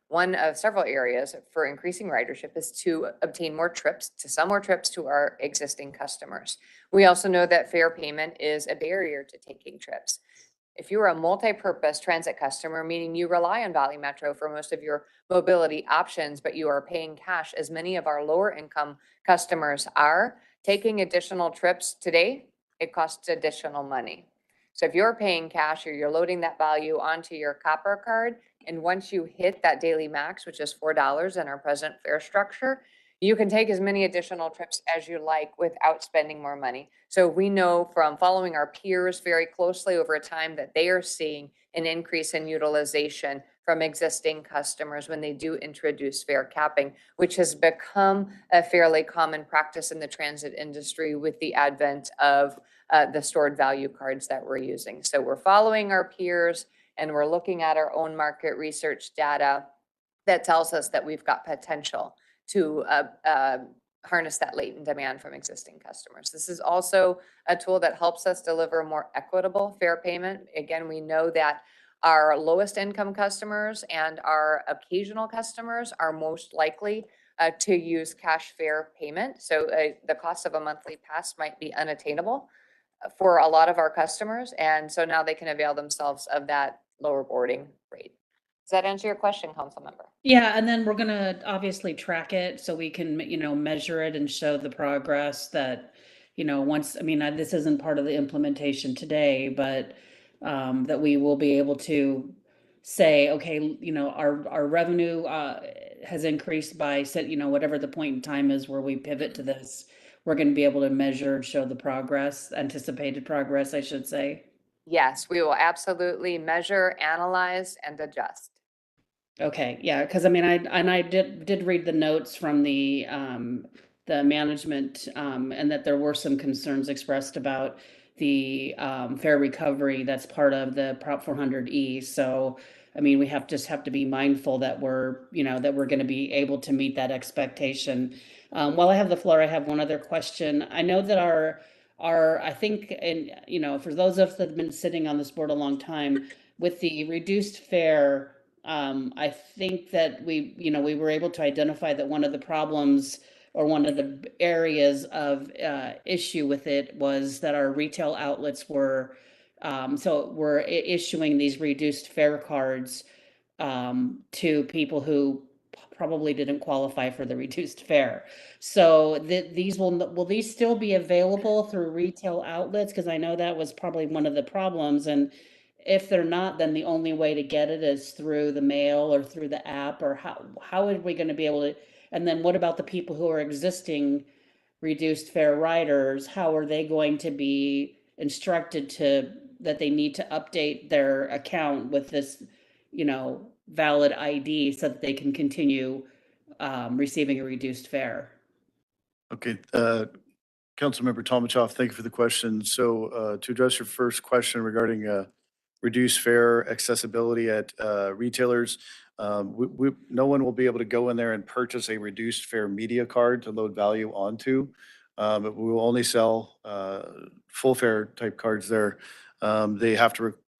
one of several areas for increasing ridership is to obtain more trips, to sell more trips to our existing customers. We also know that fare payment is a barrier to taking trips. If you are a multi-purpose transit customer, meaning you rely on Valley Metro for most of your mobility options, but you are paying cash, as many of our lower income customers are, taking additional trips today, it costs additional money. So if you're paying cash or you're loading that value onto your copper card, and once you hit that daily max, which is $4 in our present fare structure, you can take as many additional trips as you like without spending more money. So we know from following our peers very closely over time that they are seeing an increase in utilization from existing customers when they do introduce fare capping, which has become a fairly common practice in the transit industry with the advent of the stored value cards that we're using. So we're following our peers and we're looking at our own market research data that tells us that we've got potential to harness that latent demand from existing customers. This is also a tool that helps us deliver more equitable fare payment. Again, we know that our lowest income customers and our occasional customers are most likely to use cash fare payment. So the cost of a monthly pass might be unattainable for a lot of our customers. And so now they can avail themselves of that lower boarding rate. Does that answer your question, council member?
Yeah, and then we're gonna obviously track it so we can, measure it and show the progress that, once, this isn't part of the implementation today, but that we will be able to say, okay, our revenue has increased by set, whatever the point in time is where we pivot to this. We're gonna be able to measure and show the progress, anticipated progress, I should say.
Yes, we will absolutely measure, analyze, and adjust.
Okay, yeah, because I did read the notes from the management, and that there were some concerns expressed about the fair recovery that's part of the Prop 400E. So, we just have to be mindful that we're going to be able to meet that expectation. While I have the floor, I have one other question. I know that I think, and for those of us that have been sitting on this board a long time, with the reduced fare. I think that we were able to identify that one of the problems or one of the areas of issue with it was that our retail outlets were issuing these reduced fare cards to people who probably didn't qualify for the reduced fare. So will these still be available through retail outlets? Because I know that was probably one of the problems. And if they're not, then the only way to get it is through the mail or through the app, or how are we going to be able to? And then what about the people who are existing reduced fare riders? How are they going to be instructed that they need to update their account with this, valid ID so that they can continue receiving a reduced fare?
Okay, Councilmember Tomachoff, thank you for the question. So to address your first question regarding reduced fare accessibility at retailers, no one will be able to go in there and purchase a reduced fare media card to load value onto. But we will only sell full fare type cards there. They have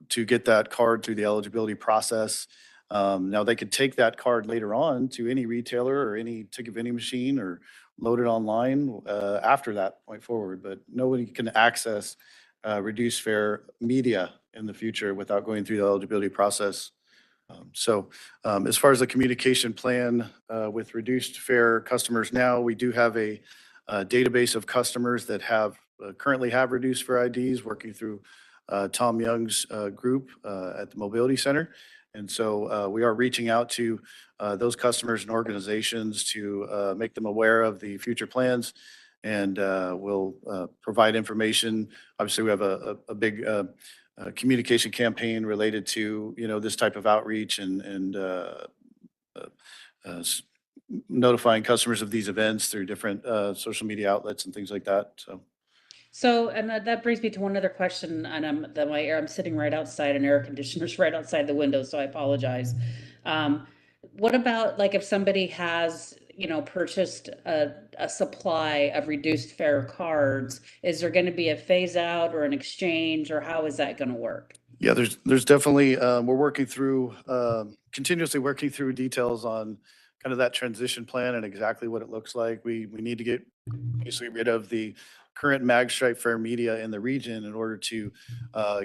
to get that card through the eligibility process. Now they could take that card later on to any retailer or any ticket vending machine or load it online after that point forward, but nobody can access reduced fare media in the future without going through the eligibility process. So as far as the communication plan with reduced fare customers now, we do have a database of customers that currently have reduced fare IDs working through Tom Young's group at the Mobility Center. And so we are reaching out to those customers and organizations to make them aware of the future plans, and we'll provide information. Obviously, we have a big communication campaign related to this type of outreach and notifying customers of these events through different social media outlets and things like that.
So, and that brings me to one other question, and I'm sitting right outside, and air conditioner's right outside the window, so I apologize. What about like if somebody has, purchased a supply of reduced fare cards, is there going to be a phase out or an exchange, or how is that going to work?
Yeah, there's definitely, we're working through, continuously working through details on kind of that transition plan and exactly what it looks like. We need to get basically rid of the current mag stripe fare media in the region in order to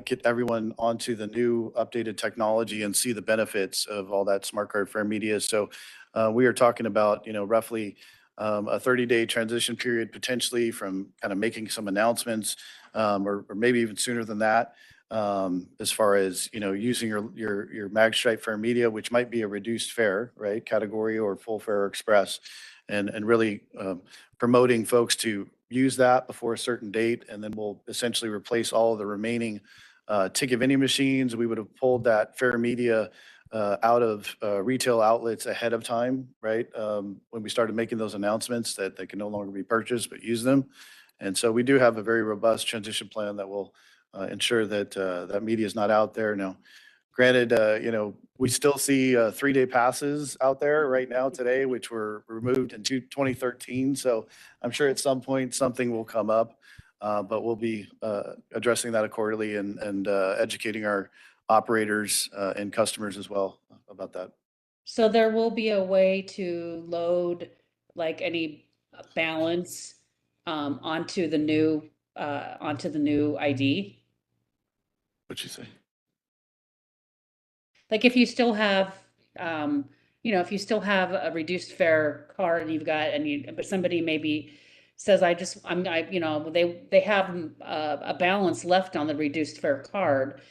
get everyone onto the new updated technology and see the benefits of all that smart card fare media. So we are talking about, roughly a 30-day transition period potentially from kind of making some announcements, or maybe even sooner than that. As far as, using your mag stripe fare media, which might be a reduced fare, right, category or full fare express, and really promoting folks to use that before a certain date. And then we'll essentially replace all of the remaining ticket vending machines. We would have pulled that fare media out of retail outlets ahead of time, right? When we started making those announcements that they can no longer be purchased, but use them. And so we do have a very robust transition plan that will ensure that that media is not out there. Now, Granted, we still see 3-day passes out there right now today, which were removed in 2013. So I'm sure at some point something will come up, but we'll be addressing that accordingly and educating our operators and customers as well about that.
So there will be a way to load like any balance onto the new ID.
What'd you say?
Like if you still have, if you still have a reduced fare card and but somebody maybe says, they have a balance left on the reduced fare card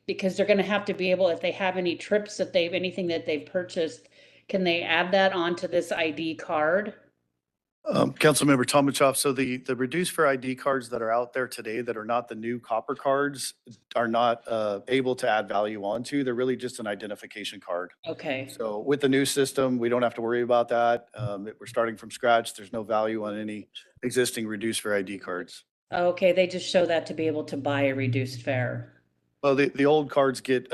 because they're gonna have to be able, if they have any trips anything that they've purchased, can they add that onto this ID card?
Councilmember Tomachoff, so the reduced fare ID cards that are out there today that are not the new copper cards are not able to add value onto. They're really just an identification card.
Okay,
So with the new system, we don't have to worry about that. We're starting from scratch. There's no value on any existing reduced fare ID cards.
okay, they just show that to be able to buy a reduced fare.
Well, the old cards get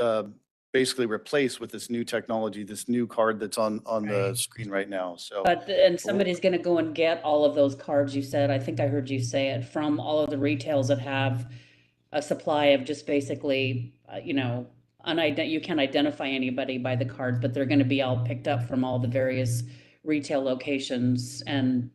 basically replaced with this new technology, this new card that's on the screen right now. So.
And somebody's gonna go and get all of those cards, you said, I think I heard you say it, from all of the retails that have a supply of just basically, you can't identify anybody by the cards, but they're gonna be all picked up from all the various retail locations and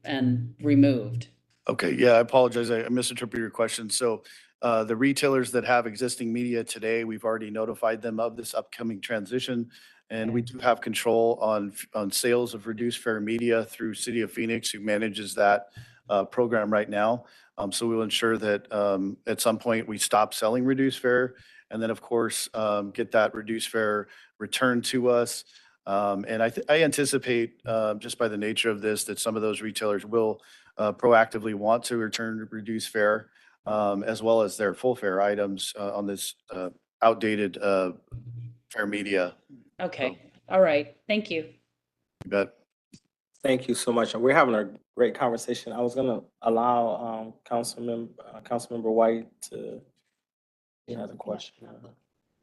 removed.
Okay, yeah, I apologize. I misinterpreted your question. So the retailers that have existing media today, we've already notified them of this upcoming transition. And we do have control on sales of reduced fare media through City of Phoenix, who manages that program right now. So we'll ensure that at some point we stop selling reduced fare, and then of course get that reduced fare returned to us. And I anticipate just by the nature of this that some of those retailers will proactively want to return reduced fare, as well as their full fare items on this outdated fare media.
Okay, all right, thank you.
You bet.
Thank you so much. We're having a great conversation. I was gonna allow Councilmember White to, he has a question.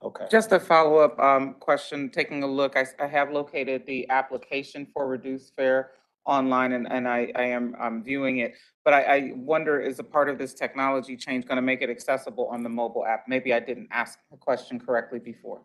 Okay.
Just a follow-up question, taking a look, I have located the application for reduced fare online and I'm viewing it. But I wonder, is a part of this technology change going to make it accessible on the mobile app? Maybe I didn't ask the question correctly before.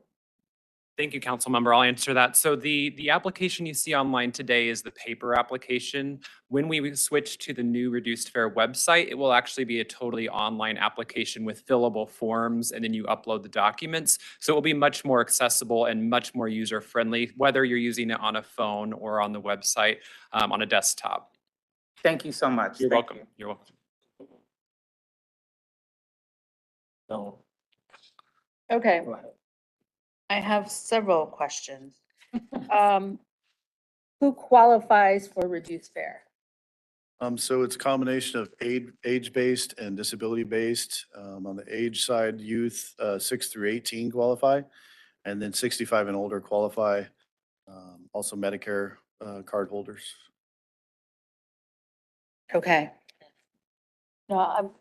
Thank you, council member. I'll answer that. So the application you see online today is the paper application. When we switch to the new reduced fare website, it will actually be a totally online application with fillable forms, and then you upload the documents. So it will be much more accessible and much more user-friendly, whether you're using it on a phone or on the website on a desktop.
Thank you so much.
You're welcome. You're welcome.
No.
Okay,
Go ahead.
I have several questions. Who qualifies for reduced fare?
So it's a combination of age-based and disability-based. On the age side, youth 6 through 18 qualify, and then 65 and older qualify. Also Medicare card holders.
Okay. No,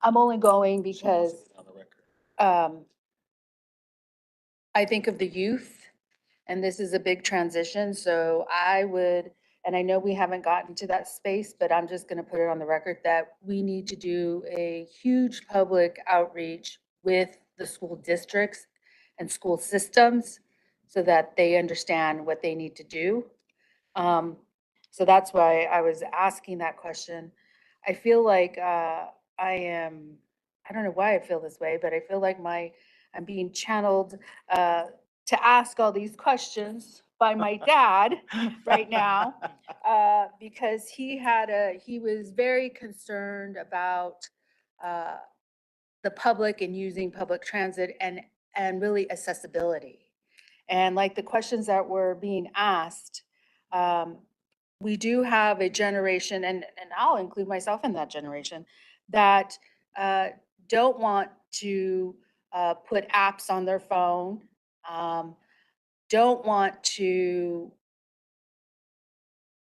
I'm only going because
On the record.
I think of the youth, and this is a big transition, so I would, and I know we haven't gotten to that space, but I'm just gonna put it on the record that we need to do a huge public outreach with the school districts and school systems so that they understand what they need to do. So that's why I was asking that question. I feel like I don't know why I feel this way, but I feel like I'm being channeled to ask all these questions by my dad right now, because he was very concerned about the public and using public transit and really accessibility. And like the questions that were being asked, we do have a generation, and I'll include myself in that generation, that don't want to put apps on their phone, don't want to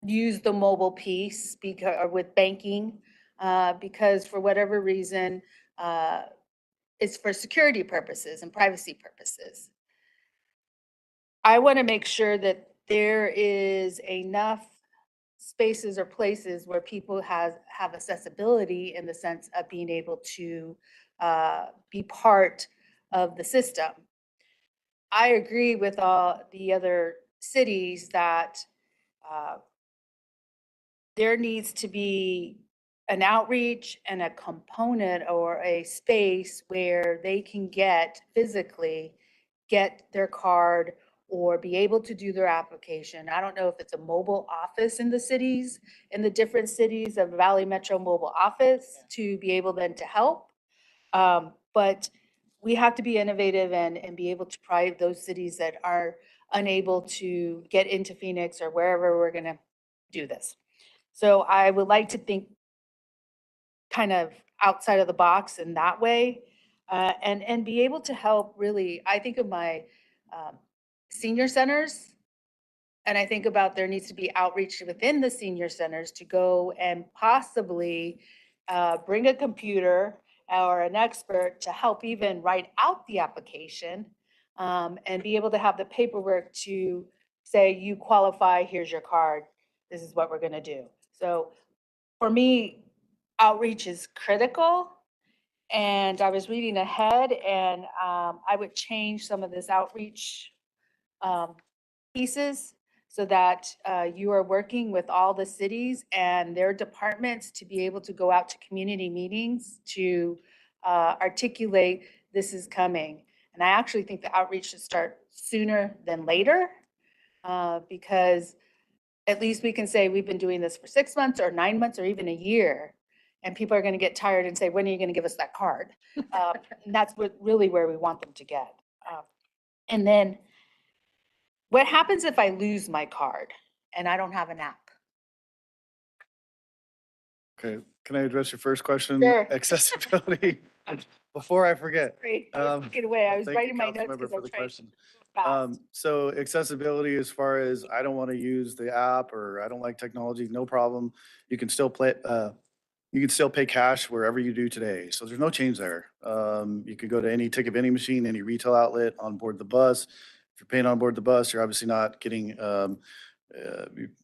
use the mobile piece because with banking, because for whatever reason, is for security purposes and privacy purposes. I want to make sure that there is enough spaces or places where people have accessibility in the sense of being able to be part of the system. I agree with all the other cities that there needs to be an outreach and a component or a space where they can physically get their card or be able to do their application. I don't know if it's a mobile office in the cities, in the different cities of Valley Metro mobile office to be able then to help. But we have to be innovative and be able to provide those cities that are unable to get into Phoenix or wherever we're gonna do this. So I would like to think kind of outside of the box in that way, and be able to help really. I think of my senior centers, and I think about there needs to be outreach within the senior centers to go and possibly bring a computer or an expert to help even write out the application, and be able to have the paperwork to say, you qualify, here's your card, this is what we're gonna do. So for me, outreach is critical. And I was reading ahead and I would change some of this outreach pieces so that you are working with all the cities and their departments to be able to go out to community meetings to articulate this is coming. And I actually think the outreach should start sooner than later because at least we can say we've been doing this for 6 months or 9 months or even a year. And people are going to get tired and say, when are you going to give us that card? And that's really where we want them to get. And then what happens if I lose my card and I don't have an app?
Okay, can I address your first question?
Sure.
Accessibility. Before I forget.
Sorry, I was looking away. I was
Thank you,
writing my notes
Councilmember,
because I
for
was
the
trying
question.
fast.
So accessibility as far as I don't want to use the app or I don't like technology, no problem. You can still pay cash wherever you do today. So there's no change there. You could go to any ticket vending machine, any retail outlet on board the bus. If you're paying on board the bus, you're obviously not getting,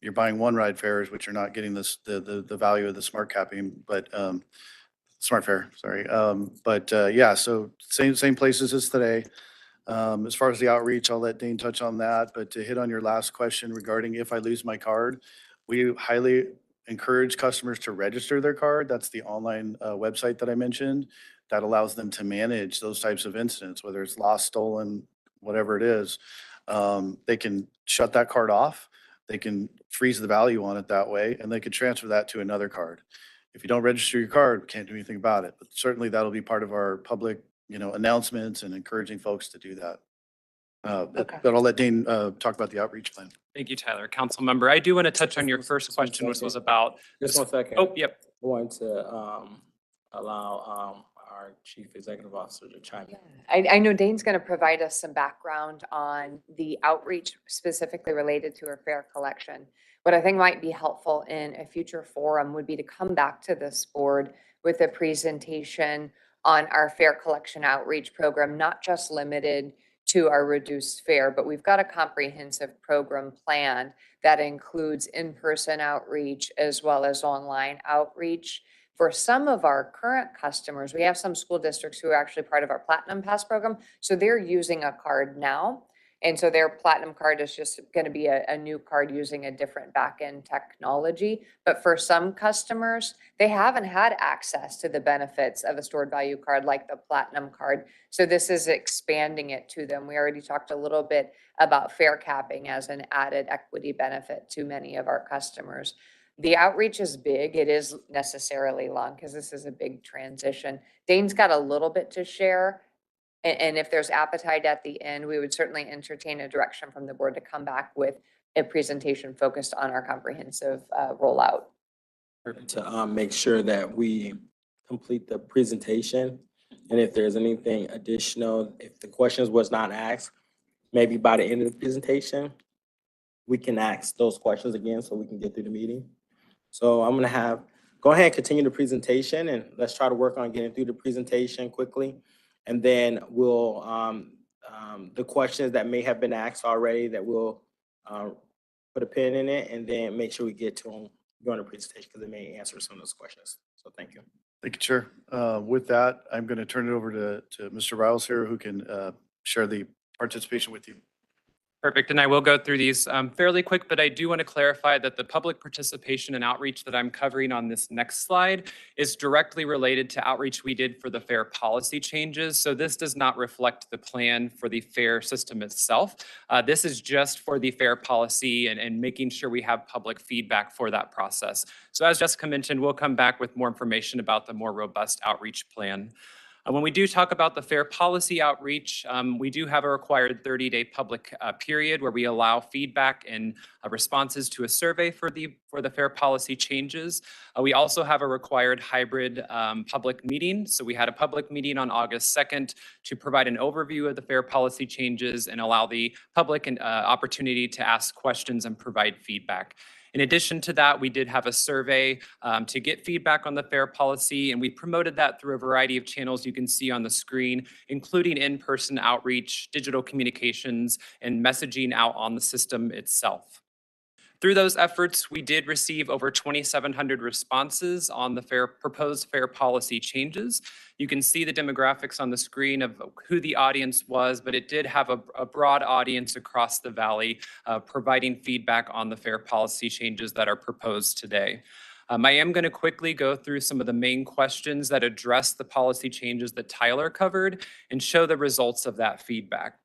you're buying one ride fares, which you're not getting the value of the smart capping, but smart fare, sorry. Yeah, so same places as today. As far as the outreach, I'll let Dane touch on that, but to hit on your last question regarding if I lose my card, we highly encourage customers to register their card. That's the online website that I mentioned that allows them to manage those types of incidents, whether it's lost, stolen, whatever it is. They can shut that card off. They can freeze the value on it that way, and they could transfer that to another card. If you don't register your card, can't do anything about it. But certainly that'll be part of our public, announcements and encouraging folks to do that.
Okay.
But I'll let Dane talk about the outreach plan.
Thank you, Tyler. Council member, I do want to touch on your first question, which was about.
Just 1 second.
Oh, yep.
I want to allow our Chief Executive Officer to chime in.
I know Dane's going to provide us some background on the outreach specifically related to our fare collection. What I think might be helpful in a future forum would be to come back to this board with a presentation on our fare collection outreach program, not just limited to our reduced fare, but we've got a comprehensive program plan that includes in-person outreach as well as online outreach. For some of our current customers, we have some school districts who are actually part of our Platinum Pass program. So they're using a card now. And so their Platinum card is just going to be a new card using a different back-end technology. But for some customers, they haven't had access to the benefits of a stored value card like the Platinum card. So this is expanding it to them. We already talked a little bit about fare capping as an added equity benefit to many of our customers. The outreach is big. It is necessarily long because this is a big transition. Dane's got a little bit to share. And if there's appetite at the end, we would certainly entertain a direction from the board to come back with a presentation focused on our comprehensive rollout.
To make sure that we complete the presentation. And if there's anything additional, if the questions was not asked, maybe by the end of the presentation, we can ask those questions again so we can get through the meeting. So I'm gonna go ahead and continue the presentation and let's try to work on getting through the presentation quickly. And then we'll, the questions that may have been asked already, that we'll put a pin in it and then make sure we get to them during the presentation because it may answer some of those questions. So thank you.
Thank you, Chair. With that, I'm going to turn it over to Mr. Riles here, who can share the participation with you.
Perfect, and I will go through these fairly quick, but I do want to clarify that the public participation and outreach that I'm covering on this next slide is directly related to outreach we did for the fair policy changes. So this does not reflect the plan for the fair system itself. This is just for the fair policy and making sure we have public feedback for that process. So as Jessica mentioned, we'll come back with more information about the more robust outreach plan. When we do talk about the fair policy outreach, we do have a required 30-day public period where we allow feedback and responses to a survey for the fair policy changes. We also have a required hybrid public meeting. So we had a public meeting on August 2nd to provide an overview of the fair policy changes and allow the public an opportunity to ask questions and provide feedback. In addition to that, we did have a survey to get feedback on the fair policy, and we promoted that through a variety of channels you can see on the screen, including in-person outreach, digital communications, and messaging out on the system itself. Through those efforts, we did receive over 2,700 responses on the proposed fair policy changes. You can see the demographics on the screen of who the audience was, but it did have a broad audience across the valley providing feedback on the fair policy changes that are proposed today. I am going to quickly go through some of the main questions that address the policy changes that Tyler covered and show the results of that feedback.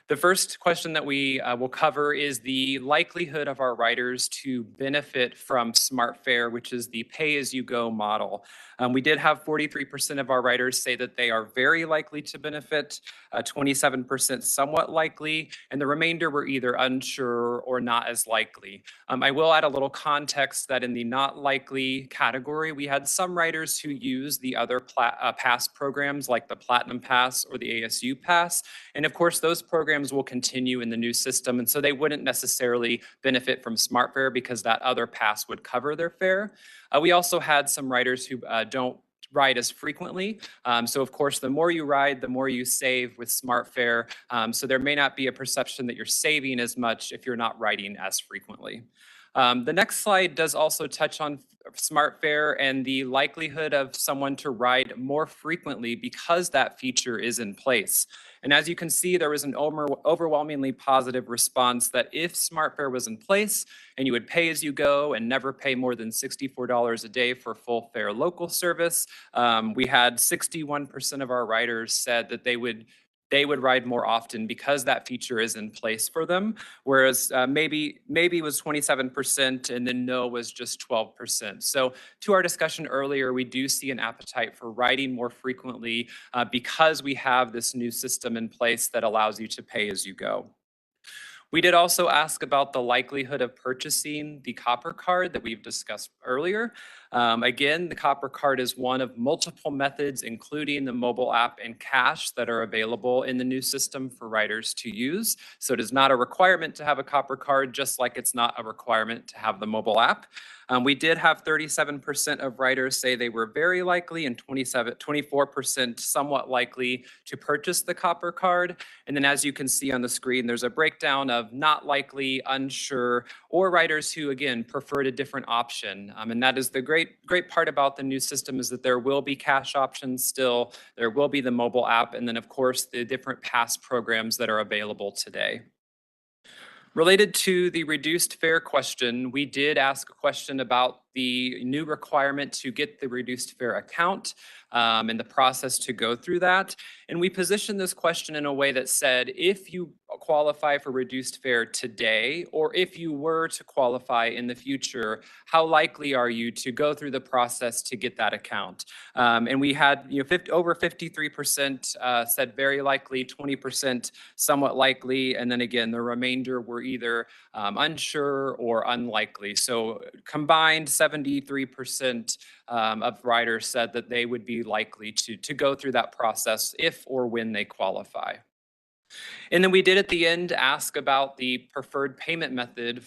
The first question that we will cover is the likelihood of our riders to benefit from Smart Fare, which is the pay-as-you-go model. We did have 43% of our riders say that they are very likely to benefit, 27% somewhat likely, and the remainder were either unsure or not as likely. I will add a little context that in the not likely category, we had some riders who use the other pass programs like the Platinum Pass or the ASU Pass, and of course those programs will continue in the new system, and so they wouldn't necessarily benefit from Smart Fare because that other pass would cover their fare. We also had some riders who don't ride as frequently. So of course, the more you ride, the more you save with Smart Fare. So there may not be a perception that you're saving as much if you're not riding as frequently. The next slide does also touch on Smart Fare and the likelihood of someone to ride more frequently because that feature is in place. And as you can see, there was an overwhelmingly positive response that if Smart Fare was in place and you would pay as you go and never pay more than $64 a day for full fare local service, we had 61% of our riders said that they would ride more often because that feature is in place for them, whereas maybe was 27% and then no was just 12%. So to our discussion earlier, we do see an appetite for riding more frequently because we have this new system in place that allows you to pay as you go. We did also ask about the likelihood of purchasing the copper card that we've discussed earlier. Again, the copper card is one of multiple methods, including the mobile app and cash, that are available in the new system for riders to use. So it is not a requirement to have a copper card, just like it's not a requirement to have the mobile app. We did have 37% of riders say they were very likely and 24% somewhat likely to purchase the copper card. And then as you can see on the screen, there's a breakdown of not likely, unsure, or riders who, again, preferred a different option. And that is the great part about the new system, is that there will be cash options still, there will be the mobile app, and then of course the different pass programs that are available today. Related to the reduced fare question, we did ask a question about the new requirement to get the reduced fare account and the process to go through that. And we positioned this question in a way that said, if you qualify for reduced fare today, or if you were to qualify in the future, how likely are you to go through the process to get that account? And we had over 53% said very likely, 20% somewhat likely, and then again, the remainder were either unsure or unlikely. So combined, 73% of riders said that they would be likely to go through that process if or when they qualify. And then we did at the end ask about the preferred payment method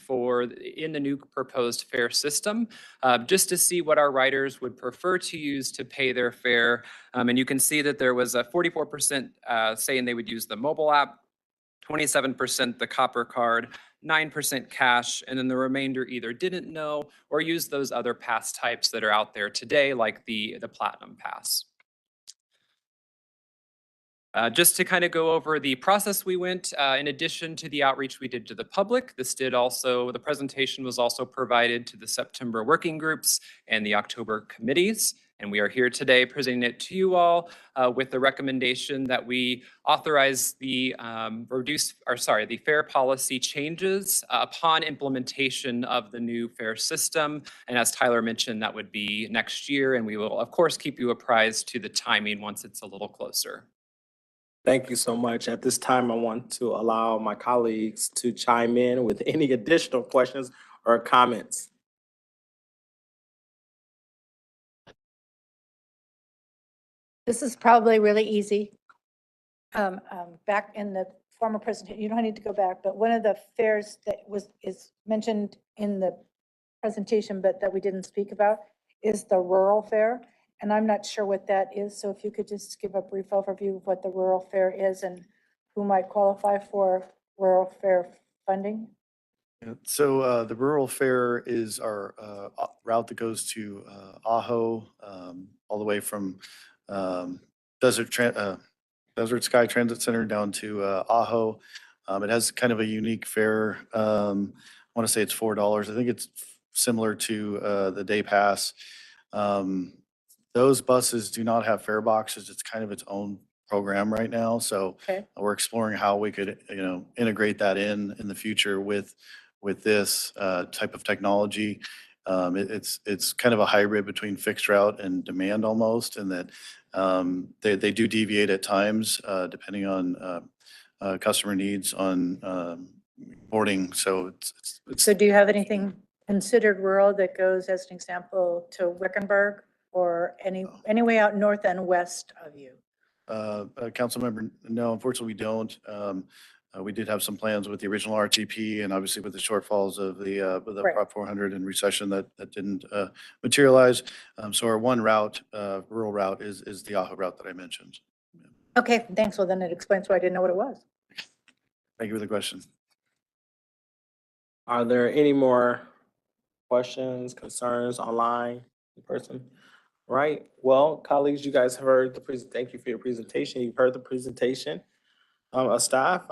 in the new proposed fare system, just to see what our riders would prefer to use to pay their fare. And you can see that there was a 44% saying they would use the mobile app, 27% the copper card, 9% cash, and then the remainder either didn't know or used those other pass types that are out there today, like the Platinum Pass. Just to kind of go over the process we went, in addition to the outreach we did to the public, the presentation was also provided to the September working groups and the October committees. And we are here today presenting it to you all with the recommendation that we authorize the the fare policy changes upon implementation of the new fare system. And as Tyler mentioned, that would be next year. And we will, of course, keep you apprised to the timing once it's a little closer.
Thank you so much. At this time, I want to allow my colleagues to chime in with any additional questions or comments.
This is probably really easy. Back in the former presentation, you don't need to go back, but one of the fares that is mentioned in the presentation, but that we didn't speak about is the rural fare. And I'm not sure what that is. So if you could just give a brief overview of what the rural fare is and who might qualify for rural fare funding.
Yeah, so the rural fare is our route that goes to Ajo, all the way from Desert Sky Transit Center down to Ajo. It has kind of a unique fare. I want to say it's $4. I think it's similar to the day pass. Those buses do not have fare boxes. It's kind of its own program right now. So
Okay.
we're exploring how we could, integrate that in the future with this type of technology. It's kind of a hybrid between fixed route and demand almost, and that they do deviate at times depending on customer needs on boarding. So
So do you have anything considered rural that goes, as an example, to Wickenburg or any way out north and west of you?
Council member, no, unfortunately we don't. We did have some plans with the original RTP and obviously with the shortfalls of the
Right.
Prop 400 and recession that didn't materialize. So our one route, rural route is the Ajo route that I mentioned.
Okay, thanks. Well, then it explains why I didn't know what it was.
Thank you for the question.
Are there any more questions, concerns online in person? Right. Well, colleagues, you guys have heard thank you for your presentation. You've heard the presentation of staff.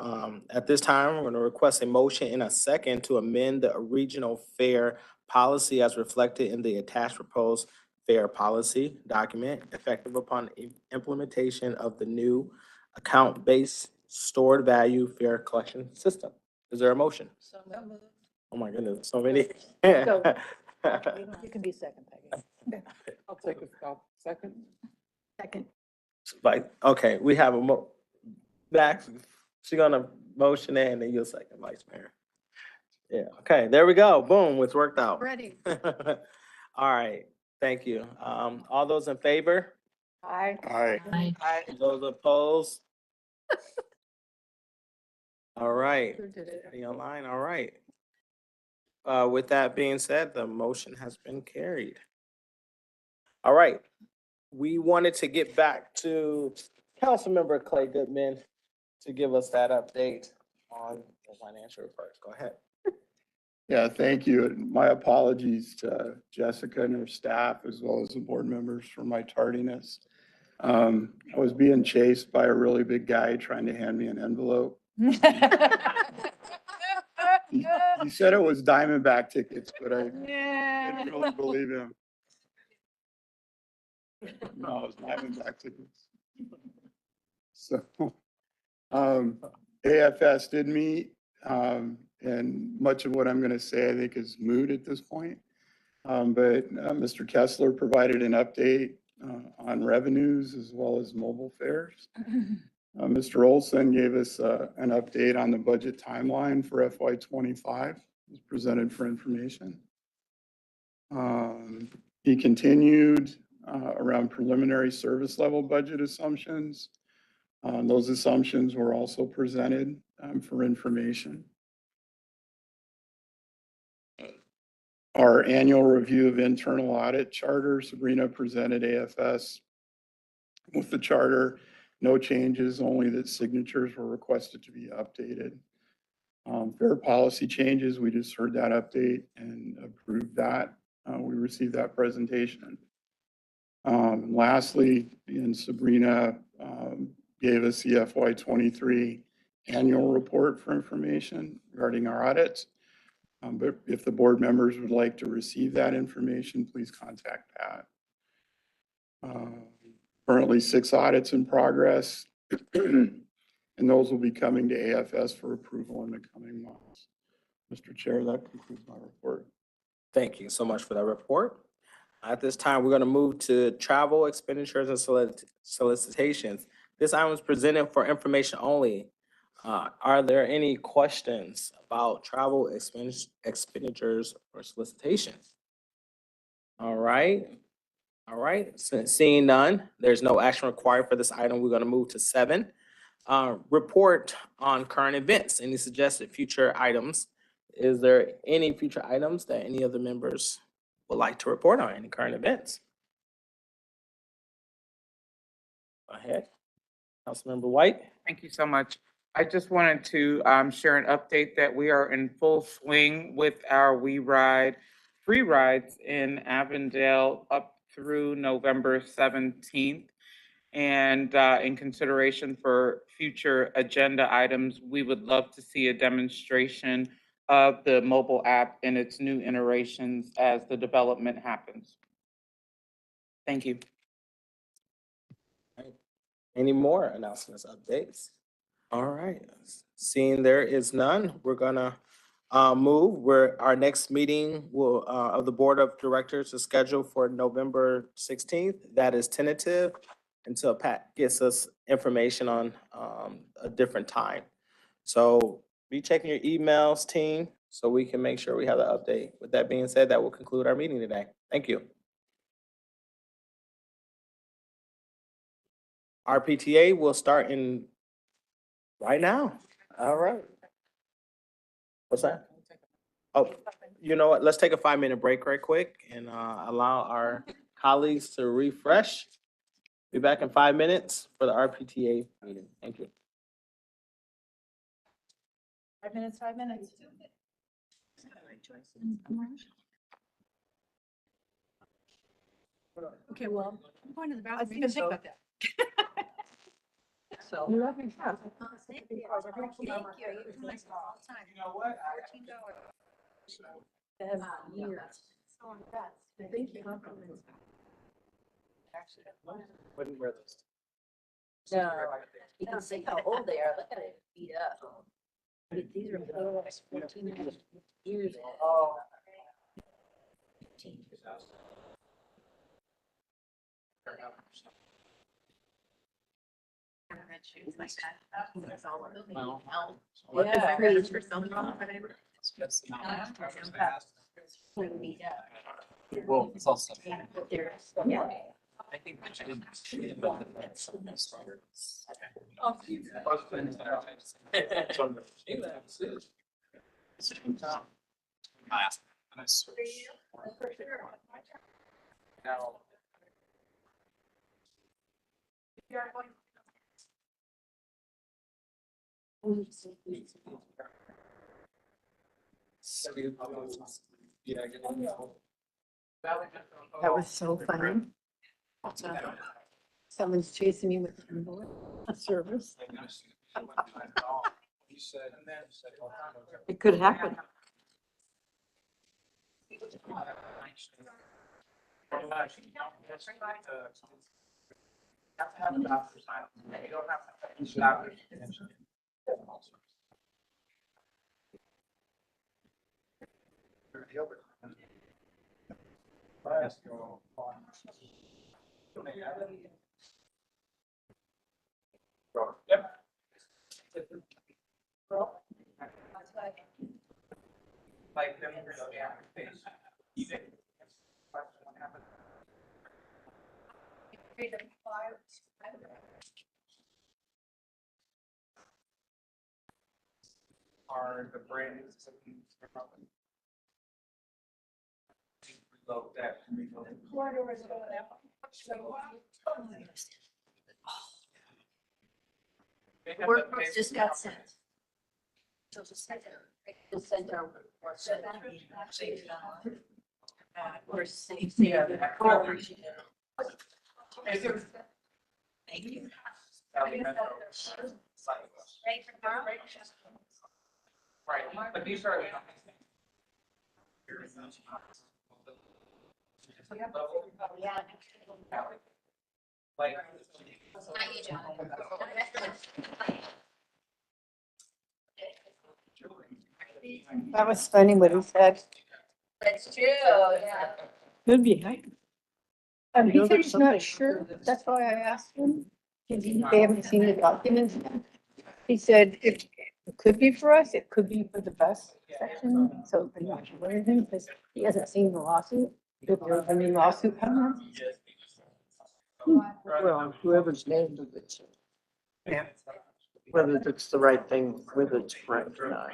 At this time, we're going to request a motion in a second to amend the regional fare policy as reflected in the attached proposed fare policy document effective upon implementation of the new account-based stored value fare collection system. Is there a motion? Oh my goodness, so many.
Go. You can be second, Peggy.
I'll take a second.
Second.
Okay, we have Max, she's gonna motion it and then you'll second, Vice Mayor. Yeah, okay, there we go. Boom, it's worked out.
Ready.
All right, thank you. All those in favor?
Aye.
Aye.
Those opposed? All right,
Sure did it.
any online? All right. With that being said, the motion has been carried. All right, we wanted to get back to Councilmember Clay Goodman to give us that update on the financial reports. Go ahead.
Yeah, thank you. And my apologies to Jessica and her staff, as well as the board members for my tardiness. I was being chased by a really big guy trying to hand me an envelope. He said it was Diamondback tickets, but I didn't really believe him. No, it was Diamondback tickets. So, AFS did meet, and much of what I'm going to say, I think, is moot at this point. But Mr. Kessler provided an update on revenues as well as mobile fares. Mr. Olson gave us an update on the budget timeline for FY25. It was presented for information. He continued around preliminary service level budget assumptions. Those assumptions were also presented for information. Our annual review of internal audit charter, Sabrina presented AFS with the charter. No changes, only that signatures were requested to be updated. Fair policy changes, we just heard that update and approved that. We received that presentation. Lastly, Sabrina gave us the FY23 annual report for information regarding our audits. But if the board members would like to receive that information, please contact Pat. Currently 6 audits in progress, and those will be coming to AFS for approval in the coming months. Mr. Chair, that concludes my report.
Thank you so much for that report. At this time, we're going to move to travel expenditures and solicitations. This item is presented for information only. Are there any questions about travel expenditures or solicitations? All right. Seeing none, there's no action required for this item. We're going to move to 7. Report on current events. Any suggested future items? Is there any future items that any of the members would like to report on, any current events? Go ahead, Councilmember White.
Thank you so much. I just wanted to share an update that we are in full swing with our We Ride free rides in Avondale up through November 17th. And in consideration for future agenda items, we would love to see a demonstration of the mobile app in its new iterations as the development happens. Thank you.
Any more announcements, updates? All right, seeing there is none, we're gonna move where our next meeting will of the Board of Directors is scheduled for November 16th. That is tentative until Pat gets us information on a different time. So be checking your emails, team, so we can make sure we have the update. With that being said, that will conclude our meeting today. Thank you. RPTA will start in right now. All right. What's that? Oh, you know what? Let's take a 5-minute break right quick and allow our colleagues to refresh. Be back in 5 minutes for the RPTA meeting. Thank you.
5 minutes, 5 minutes. Okay, well, I'm going to the bathroom. You can think about that. So. You love me. Thank you. You know what? Thank you.
Wouldn't wear those.
No, you can see how old they are. Look at it beat up. These are 14 years old.
Yeah.
For some
Well, it's also.
Yeah.
I think that
That was so funny. Someone's chasing me with a service. It could happen.
are the brand new systems. Reload that.
Workbooks just got sent. So just send it. Just send over. So that'd be actually, or safe. Thank you.
Right, but these are. Like.
That was funny what he said.
That's true, yeah.
Could be. He said he's not sure. That's why I asked him. They haven't seen the documents. He said it could be for us, it could be for the bus section. So I'm not sure what it is, because he hasn't seen the lawsuit. If there's any lawsuit coming.
Well, whoever's named it. Yeah. Whether it's the right thing, whether it's right or not.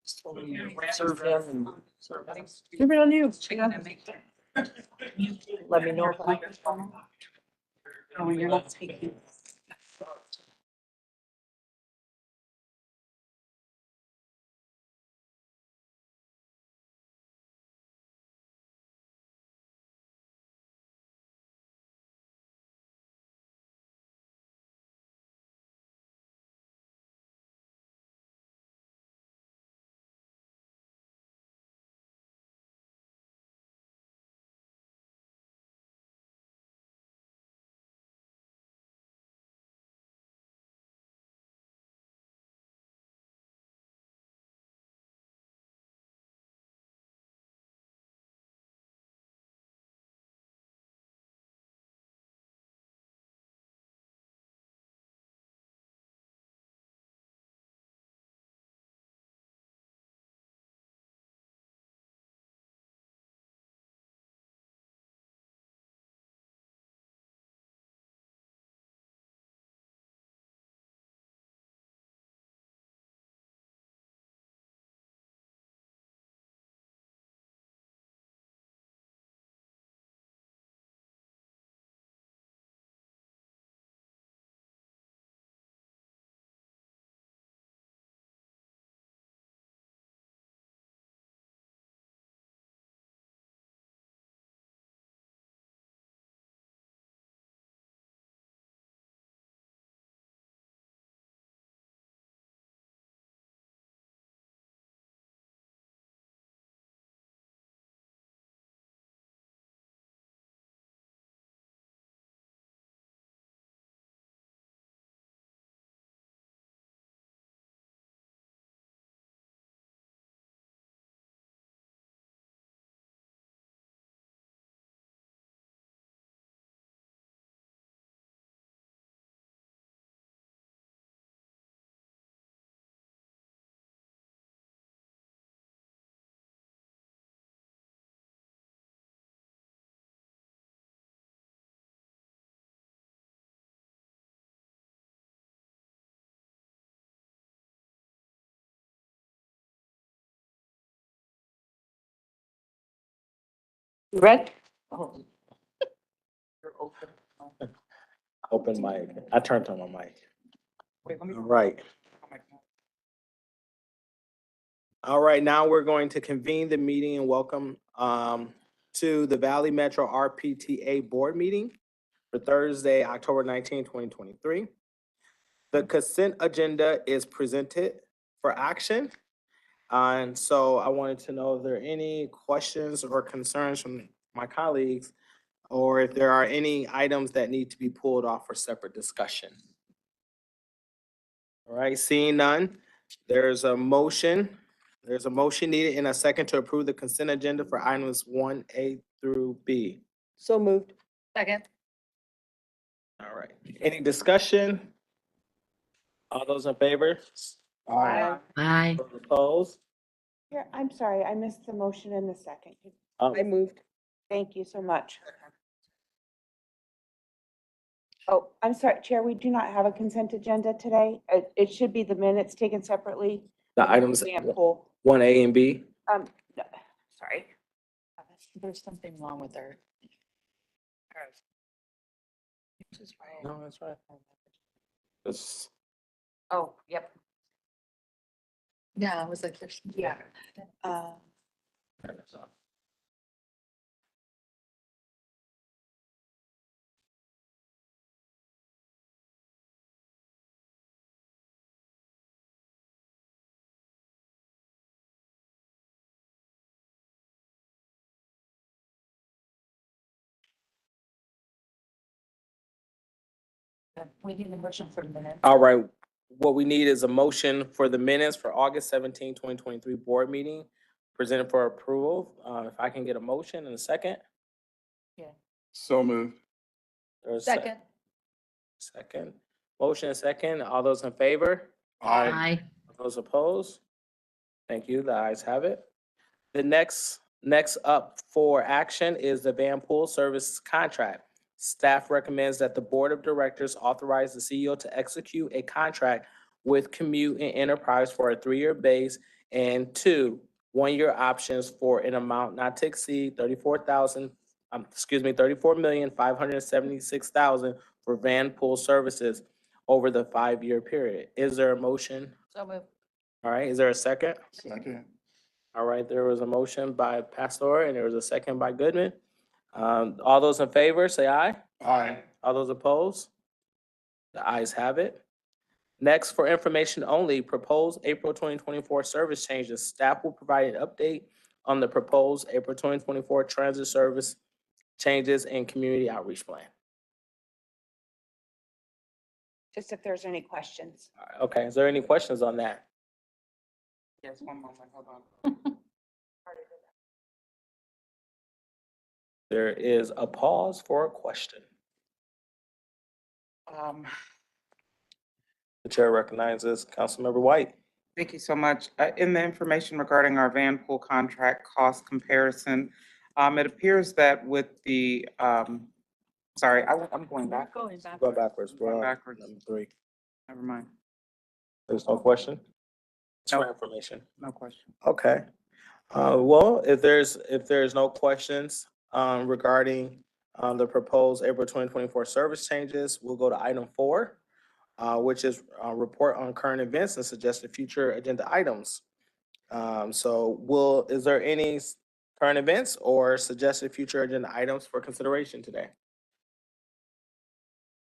Serve him and serve him.
Give it on you.
Let me know if I.
Oh, you're not speaking.
Red?
Open mic. I turned on my mic. All right. All right, now we're going to convene the meeting and welcome to the Valley Metro RPTA Board Meeting for Thursday, October 19, 2023. The consent agenda is presented for action. And so I wanted to know if there are any questions or concerns from my colleagues, or if there are any items that need to be pulled off for separate discussion. All right, seeing none, there's a motion. There's a motion needed in a second to approve the consent agenda for items 1A through B.
So moved.
Second.
All right, any discussion? All those in favor?
Aye.
Aye.
Opposed?
Yeah, I'm sorry, I missed the motion in the second.
I moved.
Thank you so much. Oh, I'm sorry, Chair, we do not have a consent agenda today. It should be the minutes taken separately.
The items,
Van Pool.
1A and B.
No, sorry.
There's something wrong with our.
No, that's right. It's-
Oh, yep. Yeah, it was like, there's, yeah. We need a motion for the minute.
All right, what we need is a motion for the minutes for August 17, 2023 board meeting presented for approval. If I can get a motion in a second.
So moved.
There's
Second.
Second. Motion and second. All those in favor?
Aye.
Those opposed? Thank you. The ayes have it. The next up for action is the Van Pool Services contract. Staff recommends that the Board of Directors authorize the CEO to execute a contract with Commute and Enterprise for a 3-year base and 2 1-year options for an amount not to exceed $34,576,000 for Van Pool services over the 5-year period. Is there a motion?
So move.
All right, is there a second?
Second.
All right, there was a motion by Pastor and there was a second by Goodman. All those in favor, say aye.
Aye.
All those opposed? The ayes have it. Next, for information only, proposed April 2024 service changes. Staff will provide an update on the proposed April 2024 transit service changes and community outreach plan.
Just if there's any questions.
All right, okay, is there any questions on that?
Yes, one moment, hold on.
There is a pause for a question. The chair recognizes Councilmember White.
Thank you so much. In the information regarding our van pool contract cost comparison, it appears that with the, sorry, I'm going back.
Going back.
Go backwards.
Going
We're on
backwards.
number 3.
Never mind.
There's no question? It's for
No.
information.
No question.
Okay. Well, if there's no questions regarding the proposed April 2024 service changes, we'll go to item 4, which is report on current events and suggested future agenda items. Is there any current events or suggested future agenda items for consideration today?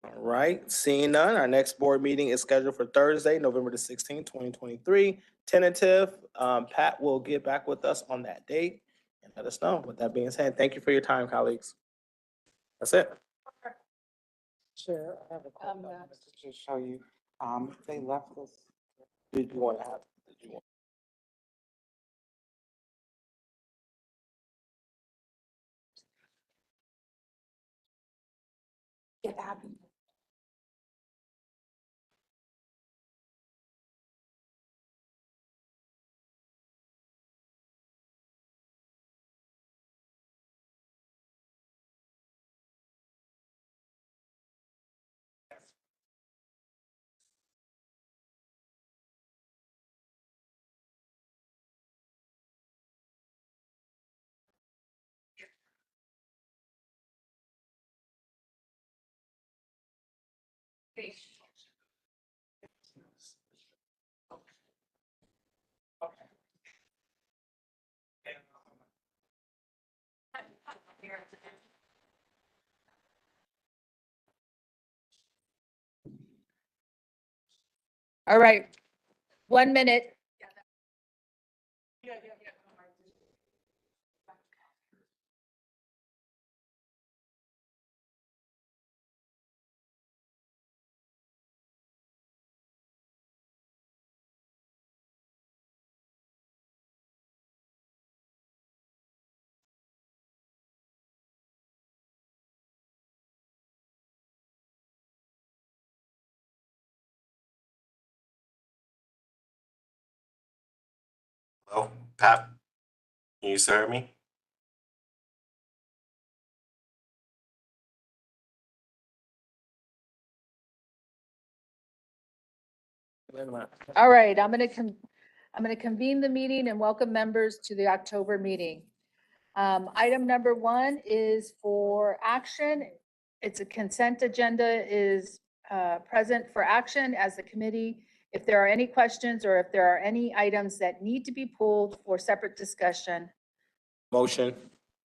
All right, seeing none, our next board meeting is scheduled for Thursday, November the 16th, 2023. Tentative, Pat will get back with us on that date and let us know. With that being said, thank you for your time, colleagues. That's it.
Chair, I have a question to show you. They left this.
Did you want to have?
Get happy.
All right. 1 minute.
Hello, Pat? Can you hear me?
All right, I'm going to convene the meeting and welcome members to the October meeting. Item number 1 is for action. It's a consent agenda is present for action as the committee. If there are any questions or if there are any items that need to be pulled for separate discussion,
Motion.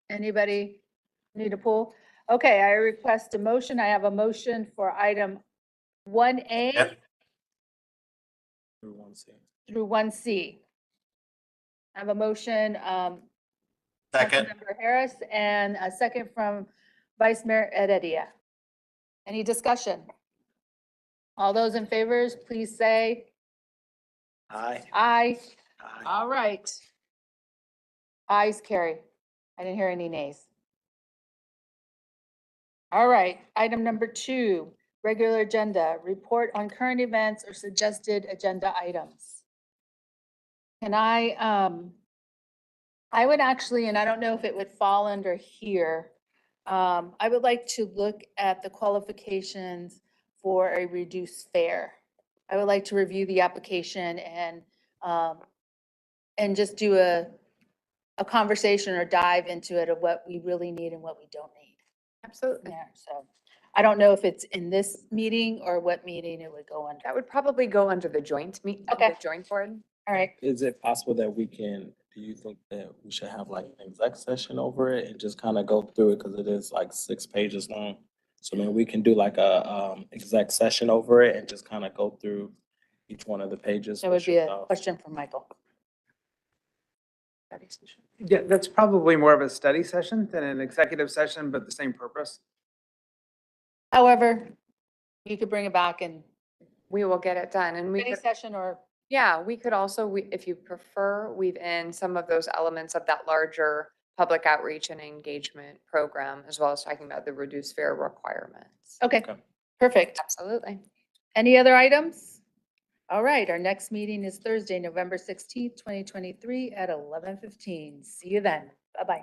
anybody need to pull? Okay, I request a motion. I have a motion for item 1A
Yep.
Through 1C.
through 1C. I have a motion,
Second.
Councilmember Harris, and a second from Vice Mayor Heredia. Any discussion? All those in favor, please say
Aye.
aye.
Aye.
All right. Ayes carry. I didn't hear any nays. All right, item number 2, regular agenda, report on current events or suggested agenda items. Can I would actually, and I don't know if it would fall under here, I would like to look at the qualifications for a reduced fare. I would like to review the application and just do a conversation or dive into it of what we really need and what we don't need.
Absolutely.
There, so I don't know if it's in this meeting or what meeting it would go under.
That would probably go under the joint
Okay.
the joint board.
All right.
Is it possible that we can, do you think that we should have like an exec session over it and just kind of go through it? Because it is like 6 pages long. So then we can do like a exec session over it and just kind of go through each one of the pages.
That would
What's
be
your
a
thoughts?
question for Michael.
Yeah, that's probably more of a study session than an executive session, but the same purpose.
However, you could bring it back and
We will get it done, and we
study
could,
session or
yeah, we could also, if you prefer, weave in some of those elements of that larger public outreach and engagement program, as well as talking about the reduced fare requirements.
okay, perfect.
Absolutely.
Any other items? All right, our next meeting is Thursday, November 16th, 2023 at 11:15. See you then. Bye-bye.